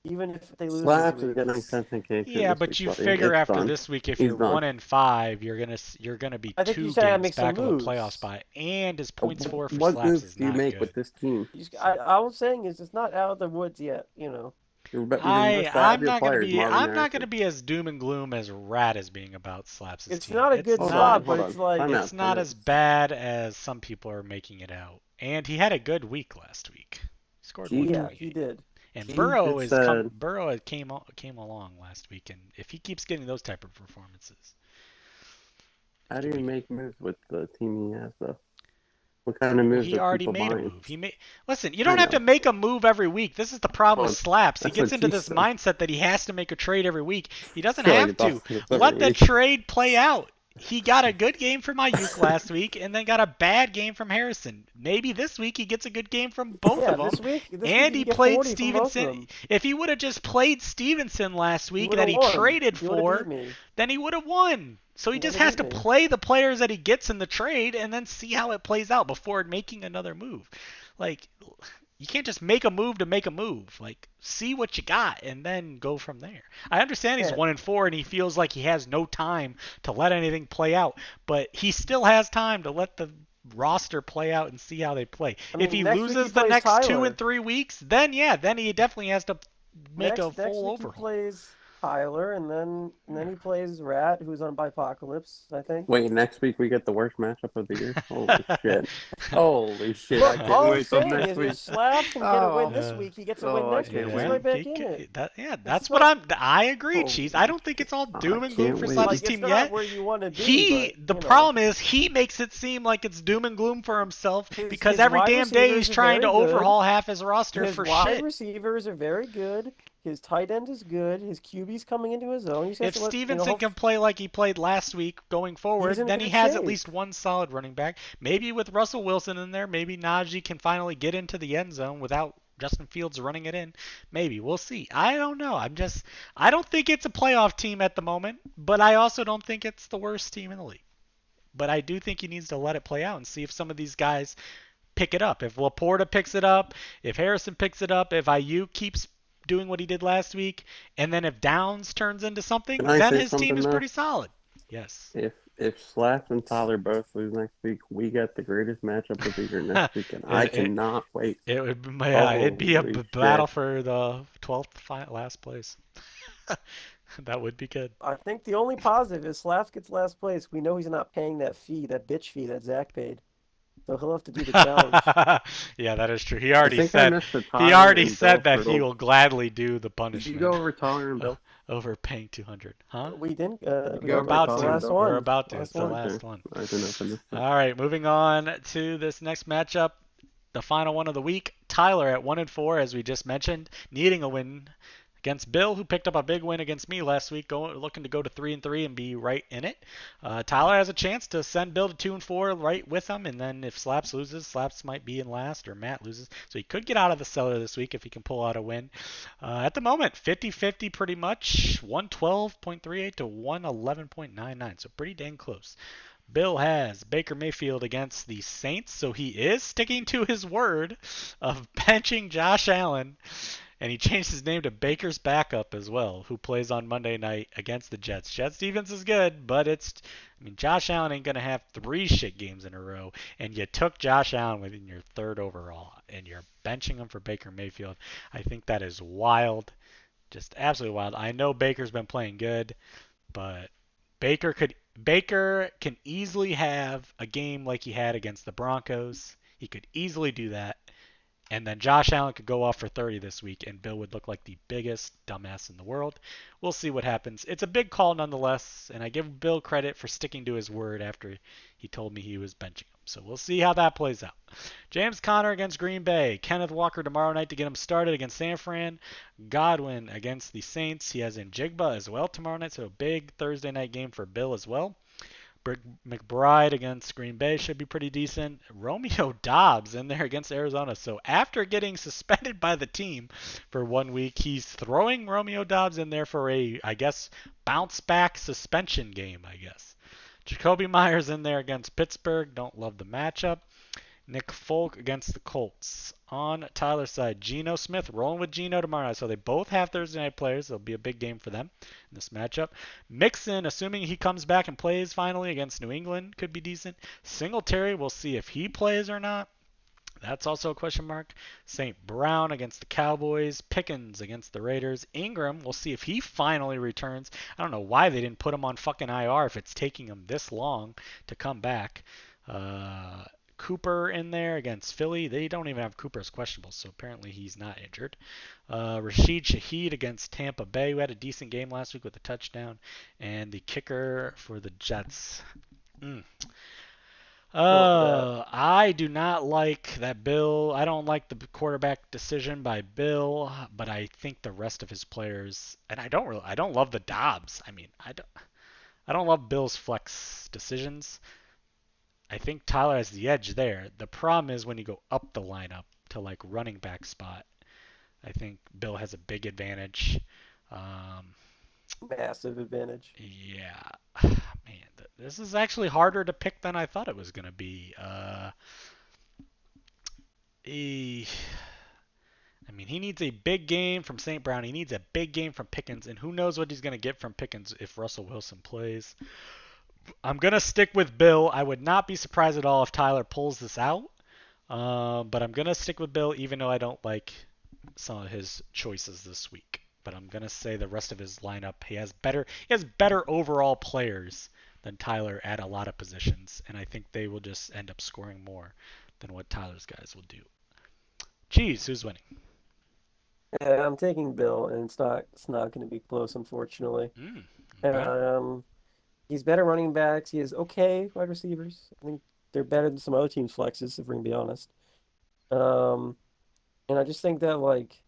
even if they lose. Slaps is getting sent to Cancun. Yeah, but you figure after this week, if you're 1-5, you're gonna be 2 games back of a playoff spot, and his points for what Slaps moves is do you not make good. with this team? I was saying is it's not out of the woods yet, you know. I'm not gonna be as doom and gloom as Rat is being about Slaps' team. It's not a good spot, but it's like it's not as bad as some people are making it out. And he had a good week last week. He scored 128. Yeah, he did. And He Burrow just said, came along last week, and if he keeps getting those type of performances, how do you make moves with the team he has, though? What kind of moves he are already people made a buying? move. Listen, you I don't have to know. make a move every week. This is the problem with Well, Slaps. He that's gets what into he this said. mindset that he has to make a trade every week. He doesn't I feel like have he to. does this Let every the week. trade play out. He got a good game from Ayuk last week and then got a bad game from Harrison. Maybe this week he gets a good game from both Yeah, of them. this week And he he get played 40 from both of Stevenson. them. If he would have just played Stevenson last He week would that have he won. traded He would have for, beat me. then he would have won. So he He just would have has to beat me. play the players that he gets in the trade and then see how it plays out before making another move. Like, you can't just make a move to make a move. Like, see what you got and then go from there. I understand he's Yeah. 1-4 and he feels like he has no time to let anything play out, but he still has time to let the roster play out and see how they play. I mean, If he next week loses he the plays next 2 Tyler. and 3 weeks, then he definitely has to make a Next full week overhaul. he plays Tyler, and then he plays Rat, who's on Bipocalypse, I think. Wait, next week we get the worst matchup of the year? Holy shit. Holy shit, Look, I can't all I'm wait till saying next is week. if Slaps can get a win Oh. this week, he gets a win Oh, I next week. can't He's wait. right back in it. That's what I agree, Holy Cheese. I don't think it's all doom and gloom can't for wait. Slaps' Like, it's team not yet. where you want to be, The problem is he makes it seem like it's doom and gloom for himself because his every wide damn day receivers he's are trying to very good. overhaul half his roster His for wide shit. receivers are very good. His tight end is good. His QB's coming into his own. If Stevenson can play like he played last week going forward, He's in then he good has shape. at least one solid running back. Maybe with Russell Wilson in there, maybe Najee can finally get into the end zone without Justin Fields running it in. Maybe. We'll see. I don't know. I don't think it's a playoff team at the moment, but I also don't think it's the worst team in the league. But I do think he needs to let it play out and see if some of these guys pick it up. If Laporta picks it up, if Harrison picks it up, if Ayuk keeps doing what he did last week, and then if Downs turns into something, Can I then say his team something, is though? pretty solid. Yes. If Slaps and Tyler both lose next week, we get the greatest matchup of the year next week, and I cannot wait. It would, it'd be a Holy battle shit. for the 12th last place. That would be good. I think the only positive is Slaps gets last place. We know he's not paying that bitch fee that Zach paid. So he'll have to do the challenge. Yeah, that is true. He already I think said I missed the Tyler he already and said Bill that he Friddle. will gladly do the Did punishment. you go over Tyler and Bill? Over paying $200, huh? We didn't. We're about to. Last one. We're about to. Last It's the one. last one. I didn't know if I missed it. All right, moving on to this next matchup, the final one of the week. Tyler at 1-4, as we just mentioned, needing a win against Bill, who picked up a big win against me last week, looking to go to 3-3 and be right in it. Tyler has a chance to send Bill to 2-4 right with him, and then if Slaps loses, Slaps might be in last, or Matt loses. So he could get out of the cellar this week if he can pull out a win. At the moment, 50-50 pretty much, 112.38 to 111.99, so pretty dang close. Bill has Baker Mayfield against the Saints, so he is sticking to his word of benching Josh Allen. And he changed his name to Baker's Backup as well, who plays on Monday night against the Jets. Jets defense is good, but Josh Allen ain't going to have 3 shit games in a row. And you took Josh Allen within your 3rd overall, and you're benching him for Baker Mayfield. I think that is wild. Just absolutely wild. I know Baker's been playing good, but Baker can easily have a game like he had against the Broncos. He could easily do that. And then Josh Allen could go off for 30 this week, and Bill would look like the biggest dumbass in the world. We'll see what happens. It's a big call nonetheless, and I give Bill credit for sticking to his word after he told me he was benching him. So we'll see how that plays out. James Conner against Green Bay. Kenneth Walker tomorrow night to get him started against San Fran. Godwin against the Saints. He has Njigba as well tomorrow night, so a big Thursday night game for Bill as well. McBride against Green Bay should be pretty decent. Romeo Doubs in there against Arizona. So after getting suspended by the team for 1 week, he's throwing Romeo Doubs in there for a, I guess, bounce back suspension game, I guess. Jacoby Myers in there against Pittsburgh. Don't love the matchup. Nick Folk against the Colts. On Tyler's side, Geno Smith rolling with Geno tomorrow night. So they both have Thursday night players. It'll be a big game for them in this matchup. Mixon, assuming he comes back and plays finally against New England, could be decent. Singletary, we'll see if he plays or not. That's also a question mark. St. Brown against the Cowboys. Pickens against the Raiders. Ingram, we'll see if he finally returns. I don't know why they didn't put him on fucking IR if it's taking him this long to come back. Cooper in there against Philly. They don't even have Cooper as questionable, so apparently he's not injured. Rashid Shaheed against Tampa Bay, who had a decent game last week with a touchdown. And the kicker for the Jets. I do not like that Bill. I don't like the quarterback decision by Bill, but I think the rest of his players, and I don't love the Dobbs. I mean, I don't love Bill's flex decisions. I think Tyler has the edge there. The problem is when you go up the lineup to like running back spot, I think Bill has a big advantage. Massive advantage. Yeah, man, this is actually harder to pick than I thought it was gonna be. I mean, he needs a big game from St. Brown. He needs a big game from Pickens, and who knows what he's gonna get from Pickens if Russell Wilson plays. I'm going to stick with Bill. I would not be surprised at all if Tyler pulls this out. But I'm going to stick with Bill even though I don't like some of his choices this week. But I'm going to say the rest of his lineup, he has better overall players than Tyler at a lot of positions. And I think they will just end up scoring more than what Tyler's guys will do. Jeez, who's winning? Yeah, I'm taking Bill, and it's not going to be close, unfortunately. Okay. He's better running backs. He has okay wide receivers. I think they're better than some other teams' flexes, if we're gonna be honest. And I just think that like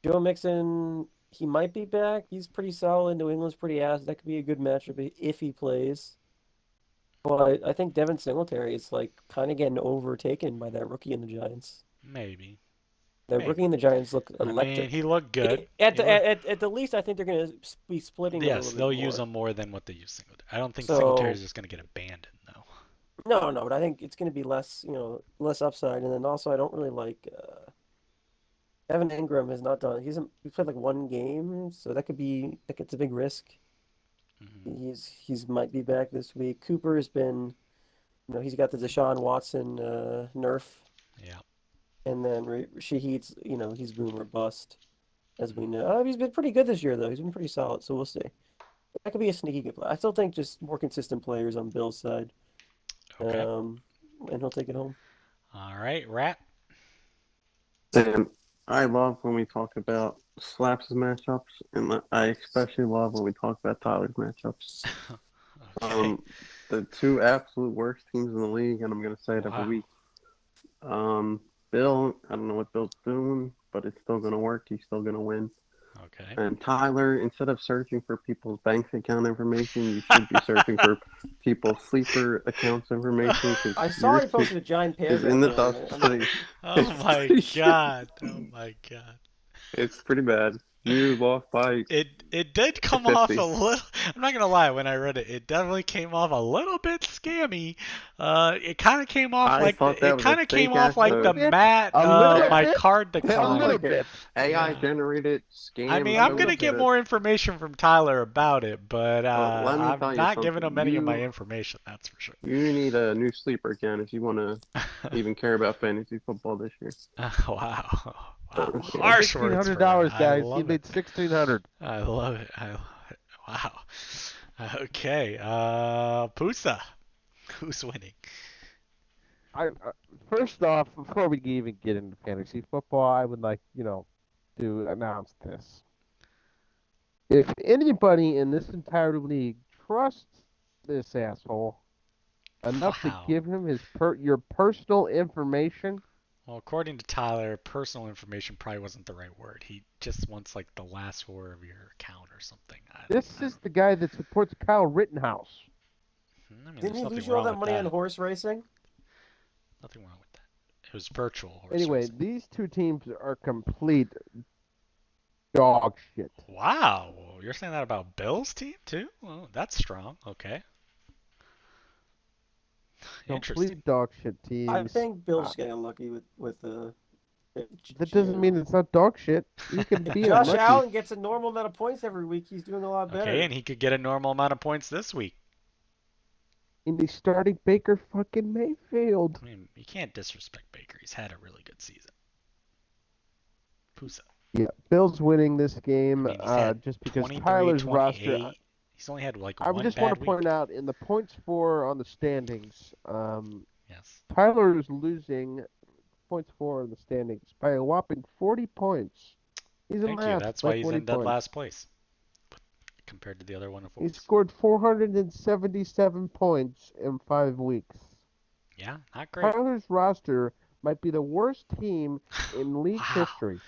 Joe Mixon, he might be back. He's pretty solid. New England's pretty ass. That could be a good matchup if he plays. But I think Devin Singletary is like kind of getting overtaken by that rookie in the Giants. Maybe. That rookie in the Giants look electric. I mean, he looked good. At the least, I think they're going to be splitting. Yes, they'll use him more than what they use Singletary. I don't think Singletary's just going to get abandoned though. No, but I think it's going to be less, less upside. And then also, I don't really like Evan Ingram has not done. He played like one game, so that could be like it's a big risk. Mm-hmm. He's might be back this week. Cooper has been, he's got the Deshaun Watson nerf. Yeah. And then Shaheed's, he's been robust, as we know. He's been pretty good this year, though. He's been pretty solid, so we'll see. That could be a sneaky good play. I still think just more consistent players on Bill's side. Okay. And he'll take it home. All right, Rat. And I love when we talk about Slaps' matchups, and I especially love when we talk about Tyler's matchups. Okay. The two absolute worst teams in the league, and I'm going to say it every week. Bill, I don't know what Bill's doing, but it's still going to work. He's still going to win. Okay. And Tyler, instead of searching for people's bank account information, you should be searching for people's sleeper accounts information. I saw he posted a giant paragraph. In the dust. Oh my god! Oh my god! It's pretty bad. You lost by. It did come off a little. I'm not gonna lie. When I read it, it definitely came off a little bit scammy. It kind of came off like the Matt my card decline. AI generated scam. I mean, I'm gonna get more information from Tyler about it, but I'm not giving him any of my information. That's for sure. You need a new sleeper account if you want to even care about fantasy football this year. Wow. Harsh words. $1,600, guys. You made $1,600. I love it. Wow. Okay. Pusa, who's winning? First off, before we even get into fantasy football, I would like, to announce this. If anybody in this entire league trusts this asshole enough to give him your personal information. Well, according to Tyler, personal information probably wasn't the right word. He just wants like the last four of your account or something. This is the guy that supports Kyle Rittenhouse. I mean, didn't he lose all that money on horse racing? Nothing wrong with that. It was virtual horse racing. Anyway, these two teams are complete dog shit. Wow. You're saying that about Bill's team too? Well, that's strong. Okay. Complete dog shit teams. I think Bill's getting lucky with the. That doesn't mean it's not dog shit. You can be Josh Allen gets a normal amount of points every week. He's doing a lot better. Okay, and he could get a normal amount of points this week. And he's starting Baker fucking Mayfield. I mean, you can't disrespect Baker. He's had a really good season. Pusa. Yeah, Bill's winning this game just because Tyler's roster. He's only had like one bad week. I just want to point out in the points for on the standings, Yes. Tyler is losing points for the standings by a whopping 40 points. He's in Thank you. last That's by why he's 40 in dead points. last place compared to the other one of He fours. scored 477 points in 5 weeks. Yeah, not great. Tyler's roster might be the worst team in league Wow. history.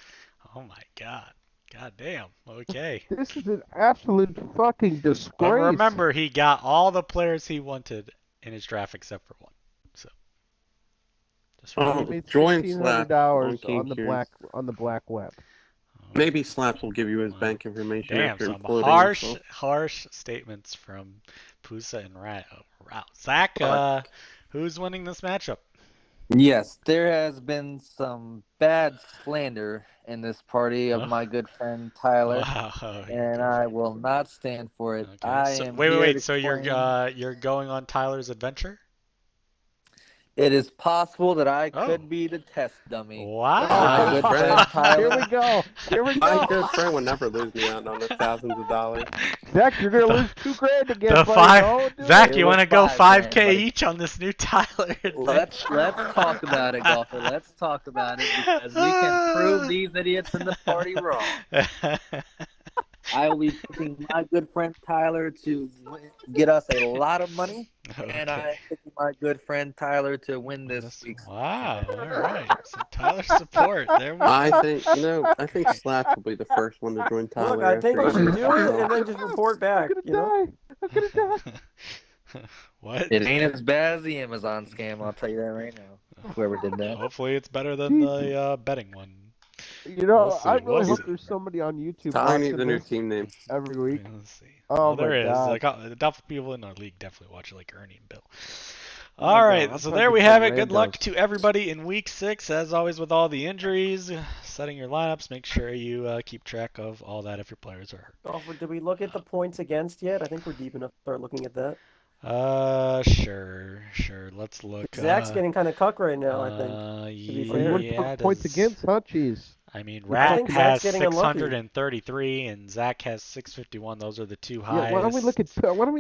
Oh my God. God damn. Okay. This is an absolute fucking disgrace. But remember, he got all the players he wanted in his draft except for one. So. Just remember. He made Join $1,600 Slap on the black web. Maybe Slaps will give you his Wow. bank information Damn, after some imploding. harsh statements from Pusa and Rat. Zach, who's winning this matchup? Yes, there has been some bad slander in this party of my good friend Tyler, Wow, and I will not stand for it. Okay. Wait. So you're going on Tyler's adventure? It is possible that I could be the test dummy. Wow. My good friend Tyler. Here we go. My good friend would never lose me out on the thousands of dollars. Zach, you're gonna lose $2,000 again. The buddy. Zach, you want to go 5K buddy. each on this new Tyler? Let's talk about it, Golfer. Let's talk about it because we can prove these idiots in the party wrong. I will be picking my good friend Tyler to get us a lot of money, and I'm picking my good friend Tyler to win this week's. Wow! All right, some Tyler support. There we go. I think Slaps will be the first one to join Tyler. Look, I think we should do it and then just report back. I'm gonna die. What? It ain't as bad as the Amazon scam. I'll tell you that right now. Whoever did that. Hopefully, it's better than the betting one. You know, We'll see. I really We'll hope see. there's somebody on YouTube Tyler needs watching a new this team name. every week. Let's see. Oh Well, there my is. God. Like, people in our league definitely watch it, like Ernie and Bill. Oh my All God, right, I'm so trying there to we get have it. some Good luck randos. to everybody in week 6. As always, with all the injuries, setting your lineups. Make sure you keep track of all that if your players are hurt. Golfer, did we look at the points against yet? I think we're deep enough to start looking at that. Sure. Let's look. Zach's getting kind of cuck right now, I think. be fair. What points against, huh? Jeez. I mean, I Rat think has Zach's getting unlucky. 633 and Zach has 651. Those are the two Yeah, highest. why don't we look at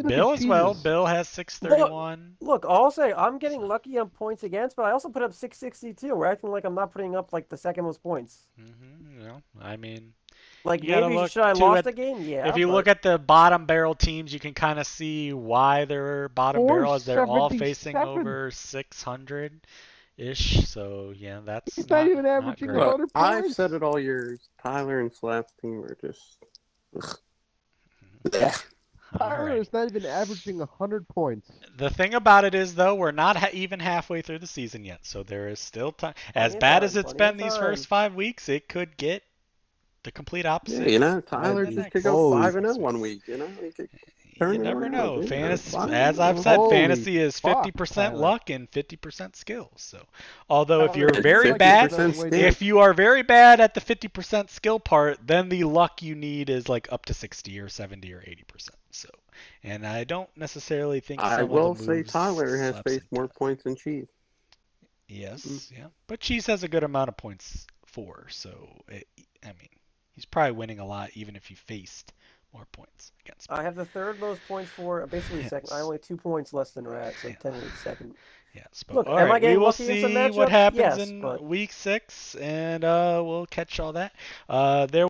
Bill as well? Jesus? Bill has 631. Look, I'll say I'm getting lucky on points against, but I also put up 662. We're acting like I'm not putting up like the second most points. I mean, Like you gotta maybe look should I too lost at- the game? Yeah. if you look at the bottom barrel teams, you can kind of see why they're bottom barrel, as they're all facing 477. over 600-ish. So yeah, that's He's not even averaging great. 100 I've points. said it all years. Tyler and Slaps team are just. All Tyler right. is not even averaging 100 points. The thing about it is, though, we're not even halfway through the season yet, so there is still time. As Plenty of bad time, as it's plenty of been these time. first 5 weeks, it could get the complete opposite. Yeah, Tyler the just next. could go Holy 5-0 one week. He could You turn it never around, know. yeah. Fantasy, Fine. as I've said, Holy fantasy is fuck, 50% Tyler. luck and 50% skill. So, although if you're It's very 50% bad, skill. if you are very bad at the 50% skill part, then the luck you need is like up to 60 or 70 or 80%. So, and I don't necessarily think I some will of the say moves Tyler has slaps faced into more that. points than Cheese. Yes, yeah, but Cheese has a good amount of points for, so I mean, he's probably winning a lot even if he faced more points against me. I have the third most points for basically second. I only have 2 points less than Rat, so technically second. Yes, but Look, all am I right, we getting will lucky in some see what matchups? happens Yes, in but- week 6, and we'll catch all that. There.